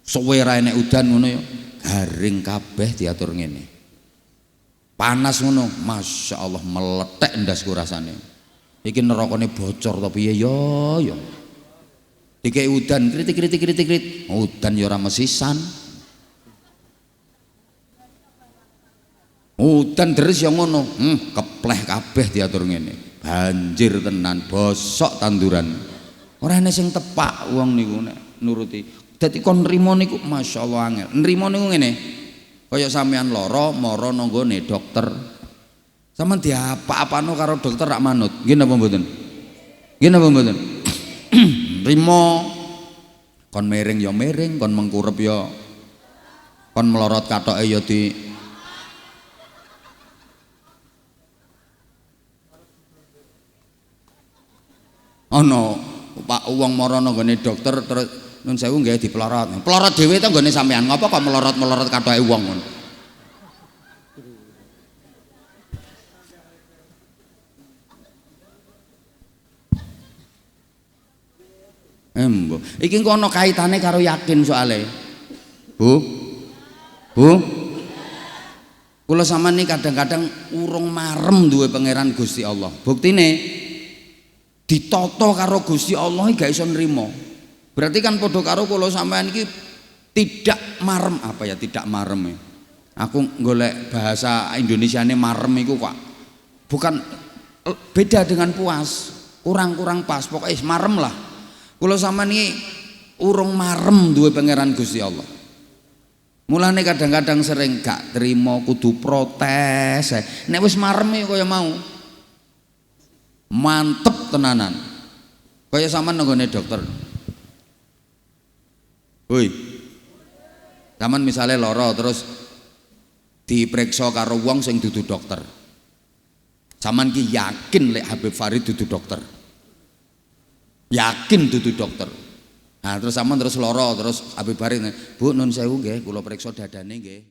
S9: Suwe ra enek udan ngono ya, garing kabeh diatur ngene. Panas ngono, Masya Allah meletek ndasku rasane. Iki nerakane bocor to piye ya ya. Dikei udan kritik. Udan ya ora mesisan. Udan deres ya ngono, kepleh kabeh diatur ngene. Banjir tenan, bosok tanduran. Ora ana sing tepak wong niku nek nuruti. Dadi kon nrimo niku masyaallah angel. Nrimo niku ngene. Kaya sampean lara mara nang nggone dokter. Sampeyan diapa-apano karo dokter rak manut. Nggih napa mboten? Nggih napa mboten? Nrimo kon miring ya miring, kon mengkurep ya kon melorot katoke ya di ana Pak wong mara nang nggone dokter terus nun sewu nggih dipelorot. Pelorot dhewe to nggone sampean. Ngopo kok melorot-melorot kathoke wong ngono? Embo. Iki kok ana kaitane karo yakin soalé. Bu. Kula sampean iki kadang-kadang urung marem duwe pangeran Gusti Allah. Buktine ditoto karo Gusti Allah gak iso nrimo. Berarti kan padha karo kula sampean iki tidak marem apa ya tidak marem ya. Aku golek bahasa Indonesiane marem iku kok bukan beda dengan puas, kurang pas. Pokoknya marem lah. Kula sampean iki urung marem duwe pangeran Gusti Allah. Mulane kadang-kadang sering gak trimo kudu protes. Nek wis marem ya kaya mau. Mantep tenanan. Kaya sampean nenggone dokter. Woi. Sampean misale lara terus diperiksa karo wong sing dudu dokter. Sampean ki yakin lek Habib Farid dudu dokter. Yakin dudu dokter. Nah terus sampean terus lara terus Habib Farid, "Bu nun sewu nggih, kula periksa dadane nggih."